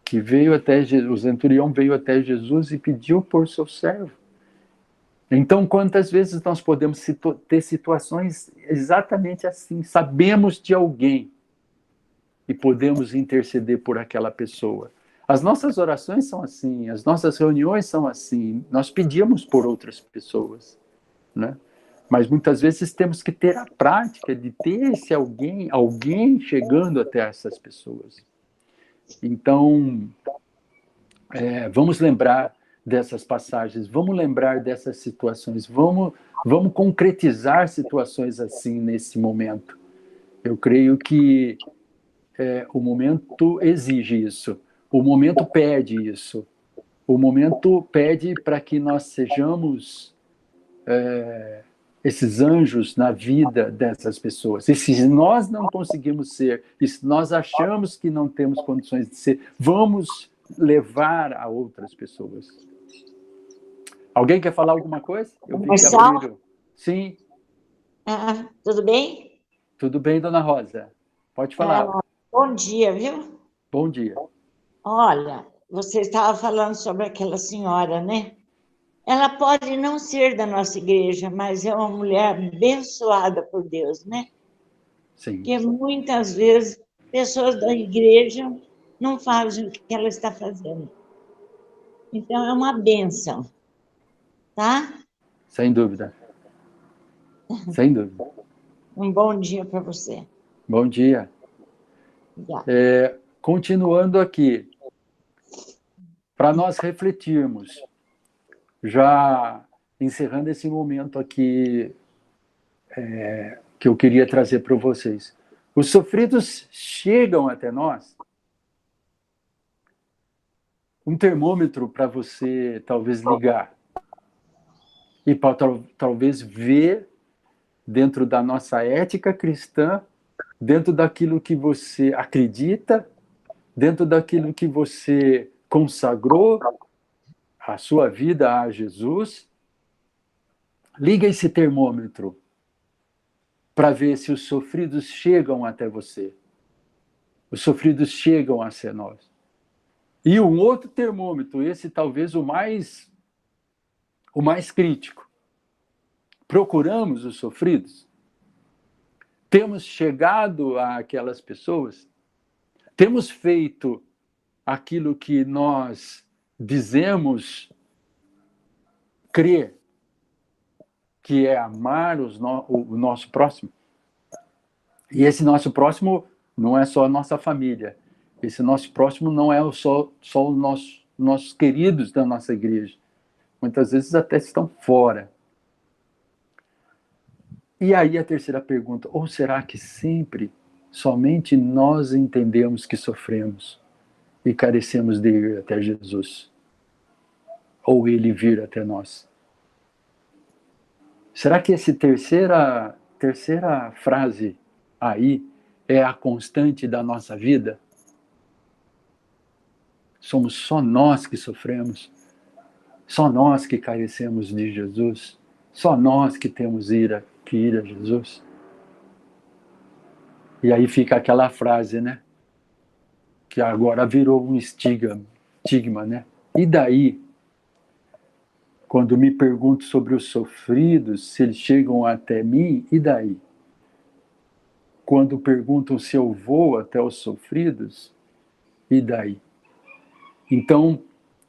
Que veio até o centurião veio até Jesus e pediu por seu servo. Então, quantas vezes nós podemos ter situações exatamente assim? Sabemos de alguém e podemos interceder por aquela pessoa. As nossas orações são assim, as nossas reuniões são assim, nós pedimos por outras pessoas, né? Mas muitas vezes temos que ter a prática de ter esse alguém chegando até essas pessoas. Então, vamos lembrar dessas passagens, vamos lembrar dessas situações, vamos concretizar situações assim nesse momento. Eu creio que o momento exige isso. O momento pede isso. O momento pede para que nós sejamos esses anjos na vida dessas pessoas. E se nós não conseguimos ser, e se nós achamos que não temos condições de ser, vamos levar a outras pessoas. Alguém quer falar alguma coisa? Eu vi que abriram. Sim. Tudo bem? Tudo bem, dona Rosa. Pode falar. Bom dia, viu? Bom dia. Olha, você estava falando sobre aquela senhora, né? Ela pode não ser da nossa igreja, mas é uma mulher abençoada por Deus, né? Sim. Porque muitas vezes pessoas da igreja não fazem o que ela está fazendo. Então, é uma bênção, tá? Sem dúvida. Sem dúvida. Um bom dia para você. Bom dia. Continuando aqui, para nós refletirmos, já encerrando esse momento aqui que eu queria trazer para vocês. Os sofridos chegam até nós. Um termômetro para você talvez ligar e para talvez ver dentro da nossa ética cristã, dentro daquilo que você acredita, dentro daquilo que você consagrou a sua vida a Jesus, liga esse termômetro para ver se os sofridos chegam até você. Os sofridos chegam a ser nós. E um outro termômetro, esse talvez o mais o mais crítico. Procuramos os sofridos? Temos chegado àquelas pessoas? Temos feito aquilo que nós dizemos crer, que é amar o nosso próximo? E esse nosso próximo não é só a nossa família. Esse nosso próximo não é só os nossos queridos da nossa igreja. Muitas vezes até estão fora. E aí a terceira pergunta, ou será que sempre somente nós entendemos que sofremos e carecemos de ir até Jesus? Ou ele vir até nós? Será que essa terceira frase aí é a constante da nossa vida? Somos só nós que sofremos? Só nós que carecemos de Jesus? Só nós que temos que ir a Jesus? E aí fica aquela frase, né? Que agora virou um estigma, né? E daí, quando me pergunto sobre os sofridos, se eles chegam até mim, e daí? Quando perguntam se eu vou até os sofridos, e daí? Então,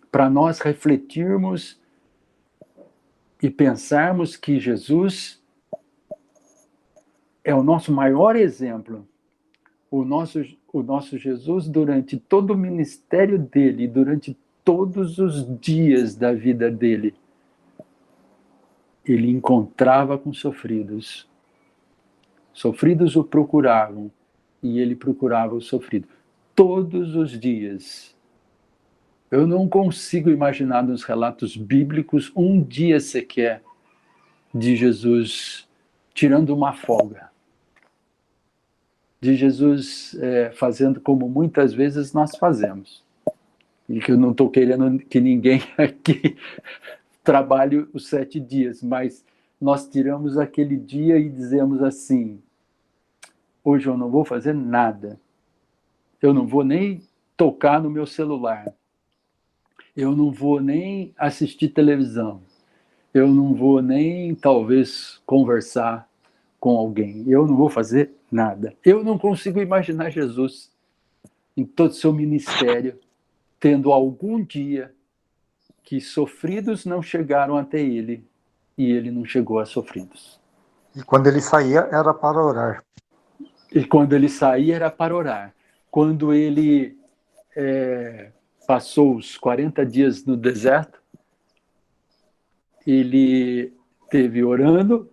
para nós refletirmos e pensarmos que Jesus é o nosso maior exemplo, o nosso Jesus, durante todo o ministério dele, durante todos os dias da vida dele, ele encontrava com sofridos. Sofridos o procuravam e ele procurava o sofrido. Todos os dias. Eu não consigo imaginar nos relatos bíblicos um dia sequer de Jesus tirando uma folga. De Jesus fazendo como muitas vezes nós fazemos. E que eu não estou querendo que ninguém aqui trabalhe os 7 dias, mas nós tiramos aquele dia e dizemos assim, hoje eu não vou fazer nada. Eu não vou nem tocar no meu celular. Eu não vou nem assistir televisão. Eu não vou nem, talvez, conversar com alguém. Eu não vou fazer nada. Eu não consigo imaginar Jesus em todo o seu ministério tendo algum dia que sofridos não chegaram até ele e ele não chegou a sofridos. E quando ele saía, era para orar. E quando ele saía, era para orar. Quando ele passou os 40 dias no deserto, ele teve orando,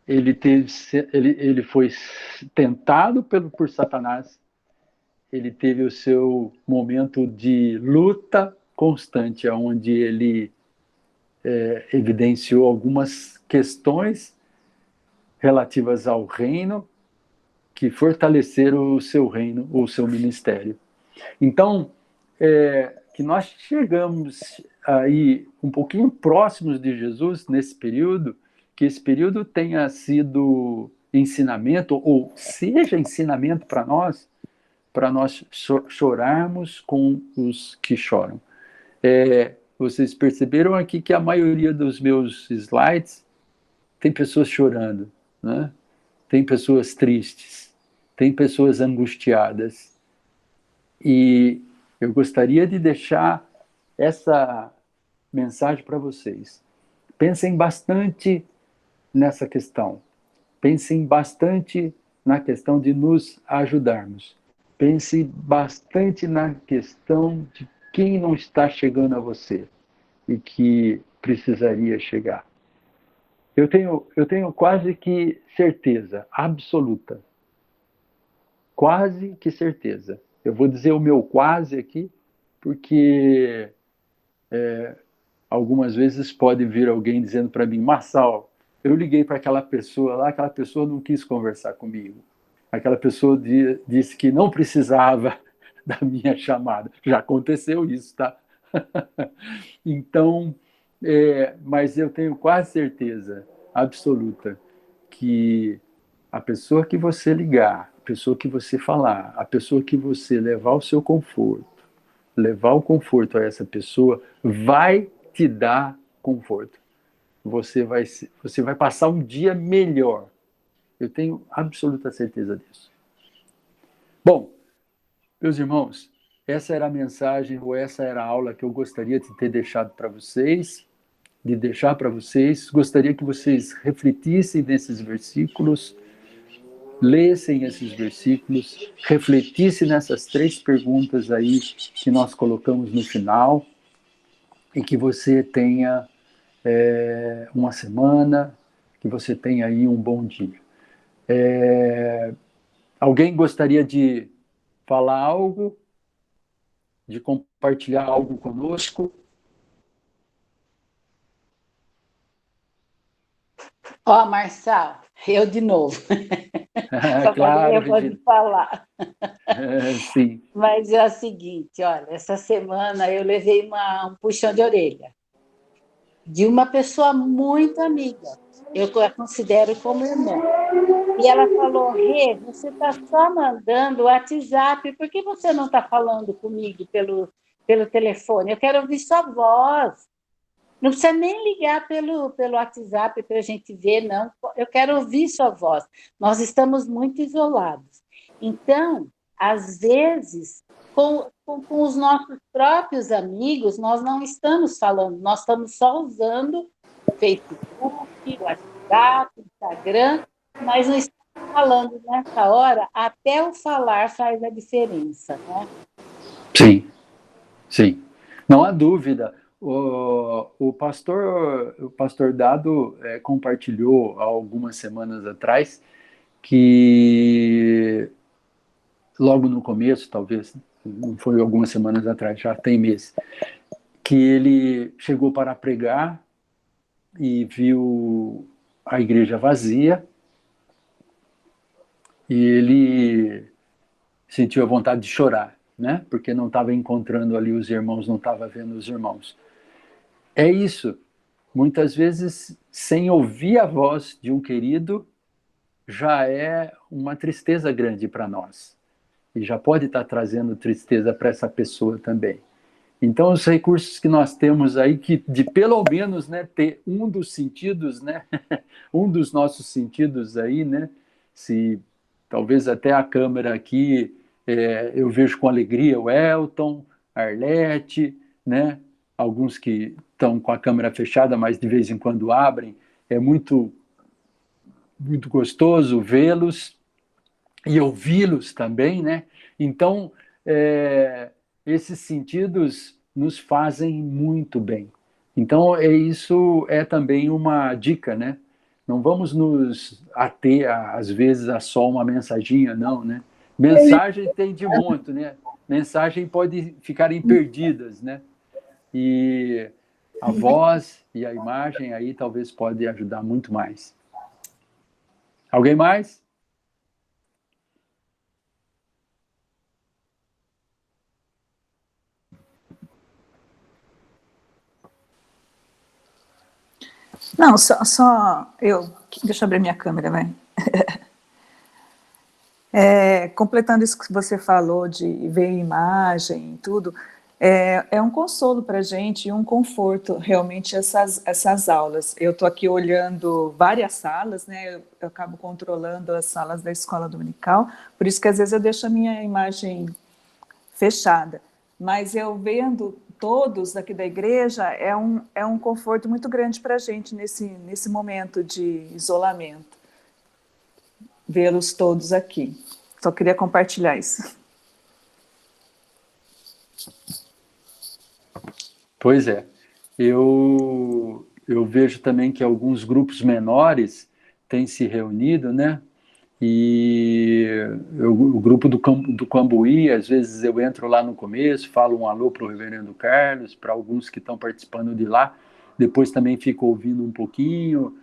ele foi tentado por Satanás, ele teve o seu momento de luta constante, onde ele evidenciou algumas questões relativas ao reino que fortaleceram o seu reino, o seu ministério. Então, que nós chegamos aí um pouquinho próximos de Jesus nesse período, que esse período tenha sido ensinamento, ou seja ensinamento para nós chorarmos com os que choram. Vocês perceberam aqui que a maioria dos meus slides tem pessoas chorando, né? Tem pessoas tristes, tem pessoas angustiadas. E eu gostaria de deixar essa mensagem para vocês. Pensem bastante nessa questão. Pensem bastante na questão de nos ajudarmos. Pense bastante na questão de quem não está chegando a você e que precisaria chegar. Eu tenho quase que certeza absoluta. Quase que certeza. Eu vou dizer o meu quase aqui, porque algumas vezes pode vir alguém dizendo para mim, Marçal, eu liguei para aquela pessoa lá, aquela pessoa não quis conversar comigo. Aquela pessoa disse que não precisava da minha chamada. Já aconteceu isso, tá? Então, mas eu tenho quase certeza absoluta que a pessoa que você ligar, a pessoa que você falar, a pessoa que você levar o seu conforto, levar o conforto a essa pessoa, vai te dar conforto. Você vai passar um dia melhor. Eu tenho absoluta certeza disso. Bom, meus irmãos, essa era a mensagem, ou essa era a aula que eu gostaria de ter deixado para vocês, de deixar para vocês. Gostaria que vocês refletissem nesses versículos, lessem esses versículos, refletissem nessas 3 perguntas aí que nós colocamos no final, e que você tenha uma semana, que você tenha aí um bom dia. Alguém gostaria de falar algo, de compartilhar algo conosco? Ó, Marçal, eu de novo. Claro, Eu vou falar. Sim. Mas é o seguinte, olha, essa semana eu levei um puxão de orelha de uma pessoa muito amiga. Eu a considero como irmã. E ela falou: Rê, você está só mandando o WhatsApp, por que você não está falando comigo pelo telefone? Eu quero ouvir sua voz. Não precisa nem ligar pelo WhatsApp para a gente ver, não. Eu quero ouvir sua voz. Nós estamos muito isolados. Então, às vezes, com os nossos próprios amigos, nós não estamos falando, nós estamos só usando o Facebook, o WhatsApp, o Instagram, mas não estamos falando nessa hora, até o falar faz a diferença, né? Sim. Não há dúvida. O pastor Dado compartilhou há algumas semanas atrás que, logo no começo, talvez, não foi algumas semanas atrás, já tem meses, que ele chegou para pregar e viu a igreja vazia e ele sentiu a vontade de chorar, né? Porque não estava encontrando ali os irmãos, não estava vendo os irmãos. É isso. Muitas vezes, sem ouvir a voz de um querido, já é uma tristeza grande para nós. E já pode estar trazendo tristeza para essa pessoa também. Então, os recursos que nós temos aí, que de pelo menos, né, ter um dos sentidos, né, um dos nossos sentidos aí, né, se talvez até a câmera aqui, eu vejo com alegria o Elton, a Arlete, né, alguns que estão com a câmera fechada, mas de vez em quando abrem, é muito, muito gostoso vê-los e ouvi-los também, né? Então, esses sentidos nos fazem muito bem. Então, isso é também uma dica, né? Não vamos nos ater, às vezes, a só uma mensaginha, não, né? Mensagem tem de monte, né? Mensagem pode ficarem perdidas, né? E a voz e a imagem aí talvez pode ajudar muito mais. Alguém mais? Não, só eu. Deixa eu abrir minha câmera, vai. Completando isso que você falou de ver imagem e tudo, é um consolo para a gente e um conforto, realmente, essas aulas. Eu estou aqui olhando várias salas, né? Eu acabo controlando as salas da escola dominical, por isso que às vezes eu deixo a minha imagem fechada. Mas eu vendo todos aqui da igreja, é um conforto muito grande para a gente nesse momento de isolamento. Vê-los todos aqui. Só queria compartilhar isso. Pois é. Eu vejo também que alguns grupos menores têm se reunido, né? E o grupo do Cambuí, às vezes eu entro lá no começo, falo um alô para o reverendo Carlos, para alguns que estão participando de lá, depois também fico ouvindo um pouquinho.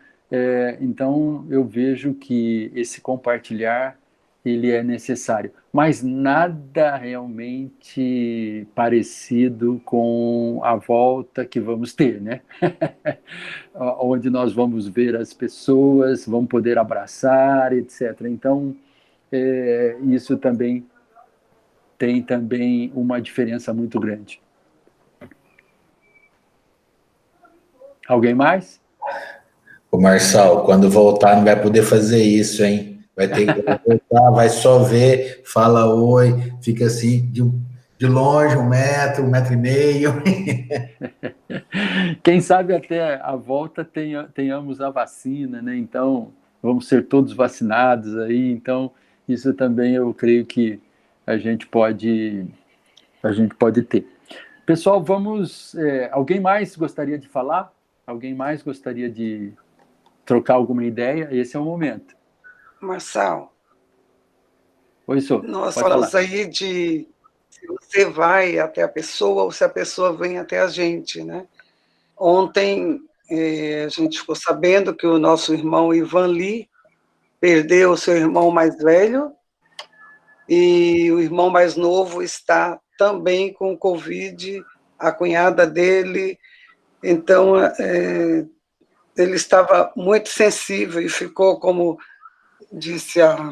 Então eu vejo que esse compartilhar ele é necessário, mas nada realmente parecido com a volta que vamos ter, né? Onde nós vamos ver as pessoas, vamos poder abraçar, etc. Então, isso também tem também uma diferença muito grande. Alguém mais? Ô Marçal, quando voltar não vai poder fazer isso, hein? Vai ter que voltar, vai só ver, fala oi, fica assim, de longe, 1 metro e meio. Quem sabe até a volta tenhamos a vacina, né? Então, vamos ser todos vacinados aí. Então, isso também eu creio que a gente pode ter. Pessoal, vamos... alguém mais gostaria de falar? Alguém mais gostaria de trocar alguma ideia? Esse é o momento. Marçal, Oi, senhor. nós Pode falamos falar. aí de se você vai até a pessoa ou se a pessoa vem até a gente, né? Ontem a gente ficou sabendo que o nosso irmão Ivan Lee perdeu o seu irmão mais velho e o irmão mais novo está também com Covid, a cunhada dele. Então, ele estava muito sensível e ficou, como disse a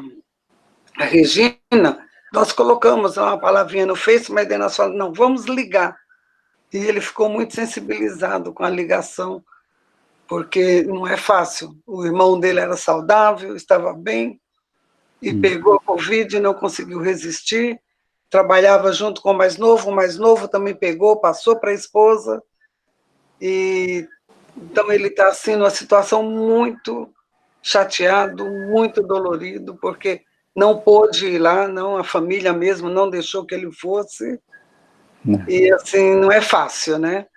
Regina, nós colocamos uma palavrinha no Face, mas daí nós falamos, não, vamos ligar. E ele ficou muito sensibilizado com a ligação, porque não é fácil. O irmão dele era saudável, estava bem, e pegou a Covid e não conseguiu resistir, trabalhava junto com o mais novo também pegou, passou para a esposa, e então ele está assim, numa situação muito chateado, muito dolorido, porque não pôde ir lá, não, a família mesmo não deixou que ele fosse, e assim, não é fácil, né?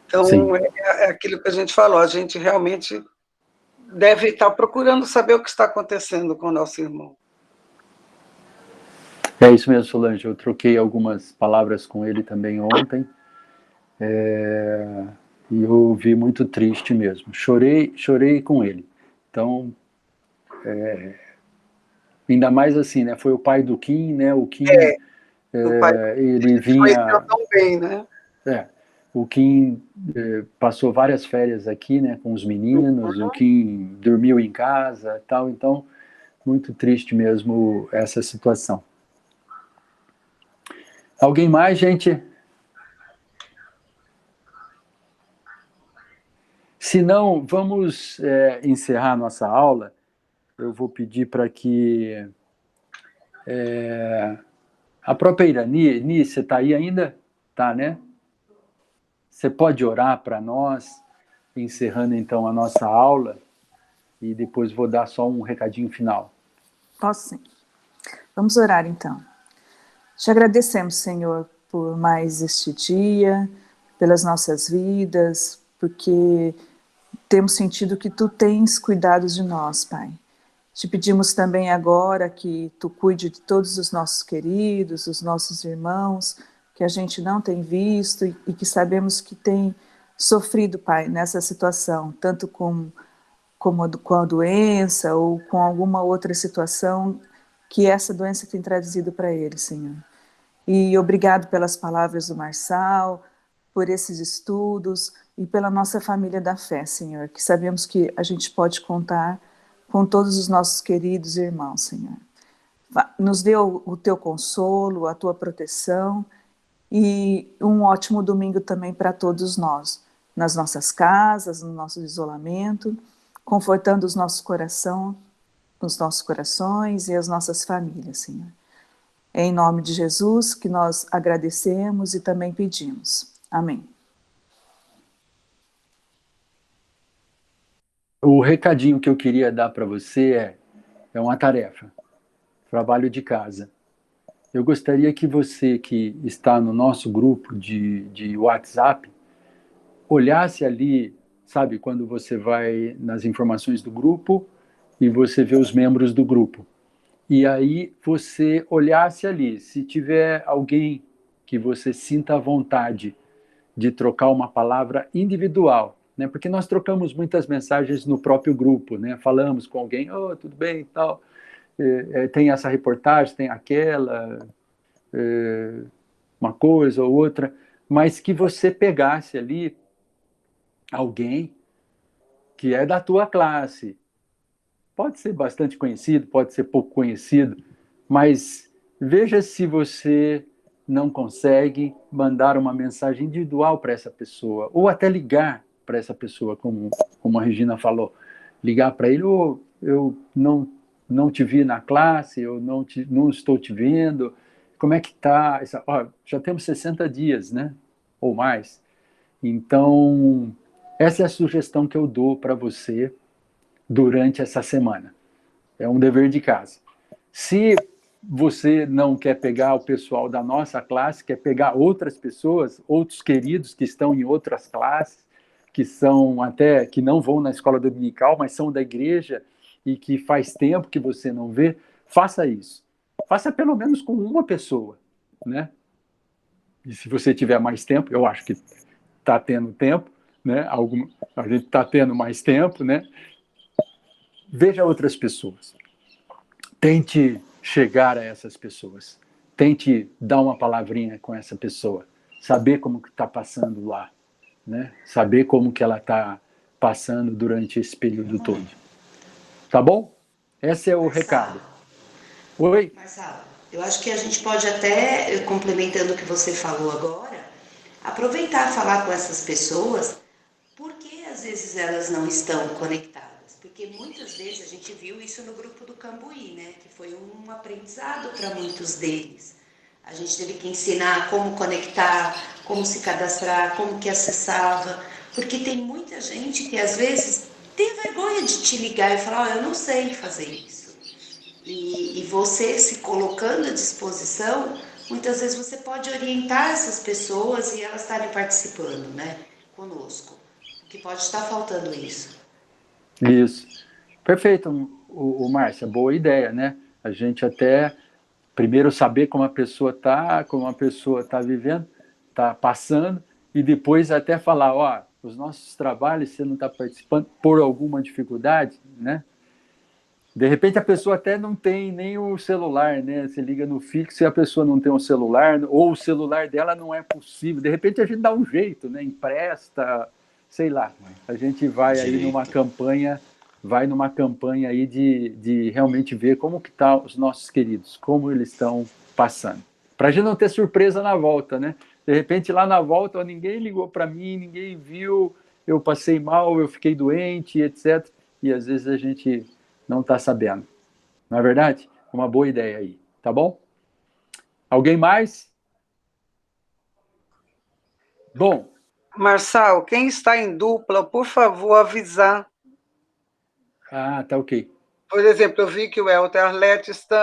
Então, é aquilo que a gente falou, a gente realmente deve estar procurando saber o que está acontecendo com o nosso irmão. É isso mesmo, Solange, eu troquei algumas palavras com ele também ontem, e eu vi muito triste mesmo, chorei com ele. Então, ainda mais assim, né, foi o pai do Kim, né, o Kim, ele vinha... tão bem, né? O Kim passou várias férias aqui, né, com os meninos, o Kim dormiu em casa e tal, então, muito triste mesmo essa situação. Alguém mais, gente? Se não, vamos encerrar nossa aula. Eu vou pedir para que a própria Irani, você está aí ainda? Tá, né? Você pode orar para nós, encerrando então a nossa aula, e depois vou dar só um recadinho final. Posso sim. Vamos orar então. Te agradecemos, Senhor, por mais este dia, pelas nossas vidas, porque temos sentido que Tu tens cuidado de nós, Pai. Te pedimos também agora que Tu cuide de todos os nossos queridos, os nossos irmãos, que a gente não tem visto e que sabemos que tem sofrido, Pai, nessa situação, tanto com a doença ou com alguma outra situação que essa doença tem trazido para eles, Senhor. E obrigado pelas palavras do Marçal, por esses estudos e pela nossa família da fé, Senhor, que sabemos que a gente pode contar com todos os nossos queridos irmãos, Senhor. Nos dê o Teu consolo, a Tua proteção e um ótimo domingo também para todos nós, nas nossas casas, no nosso isolamento, confortando os nossos corações e as nossas famílias, Senhor. É em nome de Jesus que nós agradecemos e também pedimos. Amém. O recadinho que eu queria dar para você é uma tarefa, trabalho de casa. Eu gostaria que você que está no nosso grupo de WhatsApp olhasse ali, sabe, quando você vai nas informações do grupo e você vê os membros do grupo. E aí você olhasse ali, se tiver alguém que você sinta a vontade de trocar uma palavra individual, né? Porque nós trocamos muitas mensagens no próprio grupo, né? Falamos com alguém, tudo bem e tal, tem essa reportagem, tem aquela, uma coisa ou outra, mas que você pegasse ali alguém que é da tua classe. Pode ser bastante conhecido, pode ser pouco conhecido, mas veja se você não consegue mandar uma mensagem individual para essa pessoa, ou até ligar para essa pessoa, como a Regina falou, ligar para ele, eu não te vi na classe, eu não estou te vendo, como é que está? Já temos 60 dias, né? Ou mais. Então, essa é a sugestão que eu dou para você durante essa semana. É um dever de casa. Se você não quer pegar o pessoal da nossa classe, quer pegar outras pessoas, outros queridos que estão em outras classes, que não vão na escola dominical, mas são da igreja e que faz tempo que você não vê, faça isso. Faça pelo menos com uma pessoa, né? E se você tiver mais tempo, eu acho que está tendo tempo, né? A gente está tendo mais tempo, né? Veja outras pessoas. Tente chegar a essas pessoas. Tente dar uma palavrinha com essa pessoa. Saber como que está passando lá, né? Saber como que ela está passando durante esse período todo. Tá bom? Esse é o recado. Oi? Marcelo, eu acho que a gente pode até, complementando o que você falou agora, aproveitar e falar com essas pessoas, porque às vezes elas não estão conectadas. Porque muitas vezes a gente viu isso no grupo do Cambuí, né? Que foi um aprendizado para muitos deles. A gente teve que ensinar como conectar, como se cadastrar, como que acessava, porque tem muita gente que às vezes tem vergonha de te ligar e falar, eu não sei fazer isso. E você se colocando à disposição, muitas vezes você pode orientar essas pessoas e elas estarem participando, né, conosco. Que pode estar faltando isso. Isso. Perfeito, Márcia, boa ideia, né? A gente até primeiro saber como a pessoa está vivendo, está passando, e depois até falar, os nossos trabalhos você não está participando por alguma dificuldade, né? De repente a pessoa até não tem nem o celular, né? Você liga no fixo e a pessoa não tem um celular, ou o celular dela não é possível. De repente a gente dá um jeito, né? Empresta, sei lá. A gente vai aí numa campanha aí de realmente ver como que tá os nossos queridos, como eles estão passando. Para a gente não ter surpresa na volta, né? De repente lá na volta ninguém ligou para mim, ninguém viu, eu passei mal, eu fiquei doente, etc. E às vezes a gente não está sabendo. Não é verdade? Uma boa ideia aí, tá bom? Alguém mais? Bom. Marçal, quem está em dupla, por favor, avisar. Ah, tá ok. Por exemplo, eu vi que o Elter Arlete está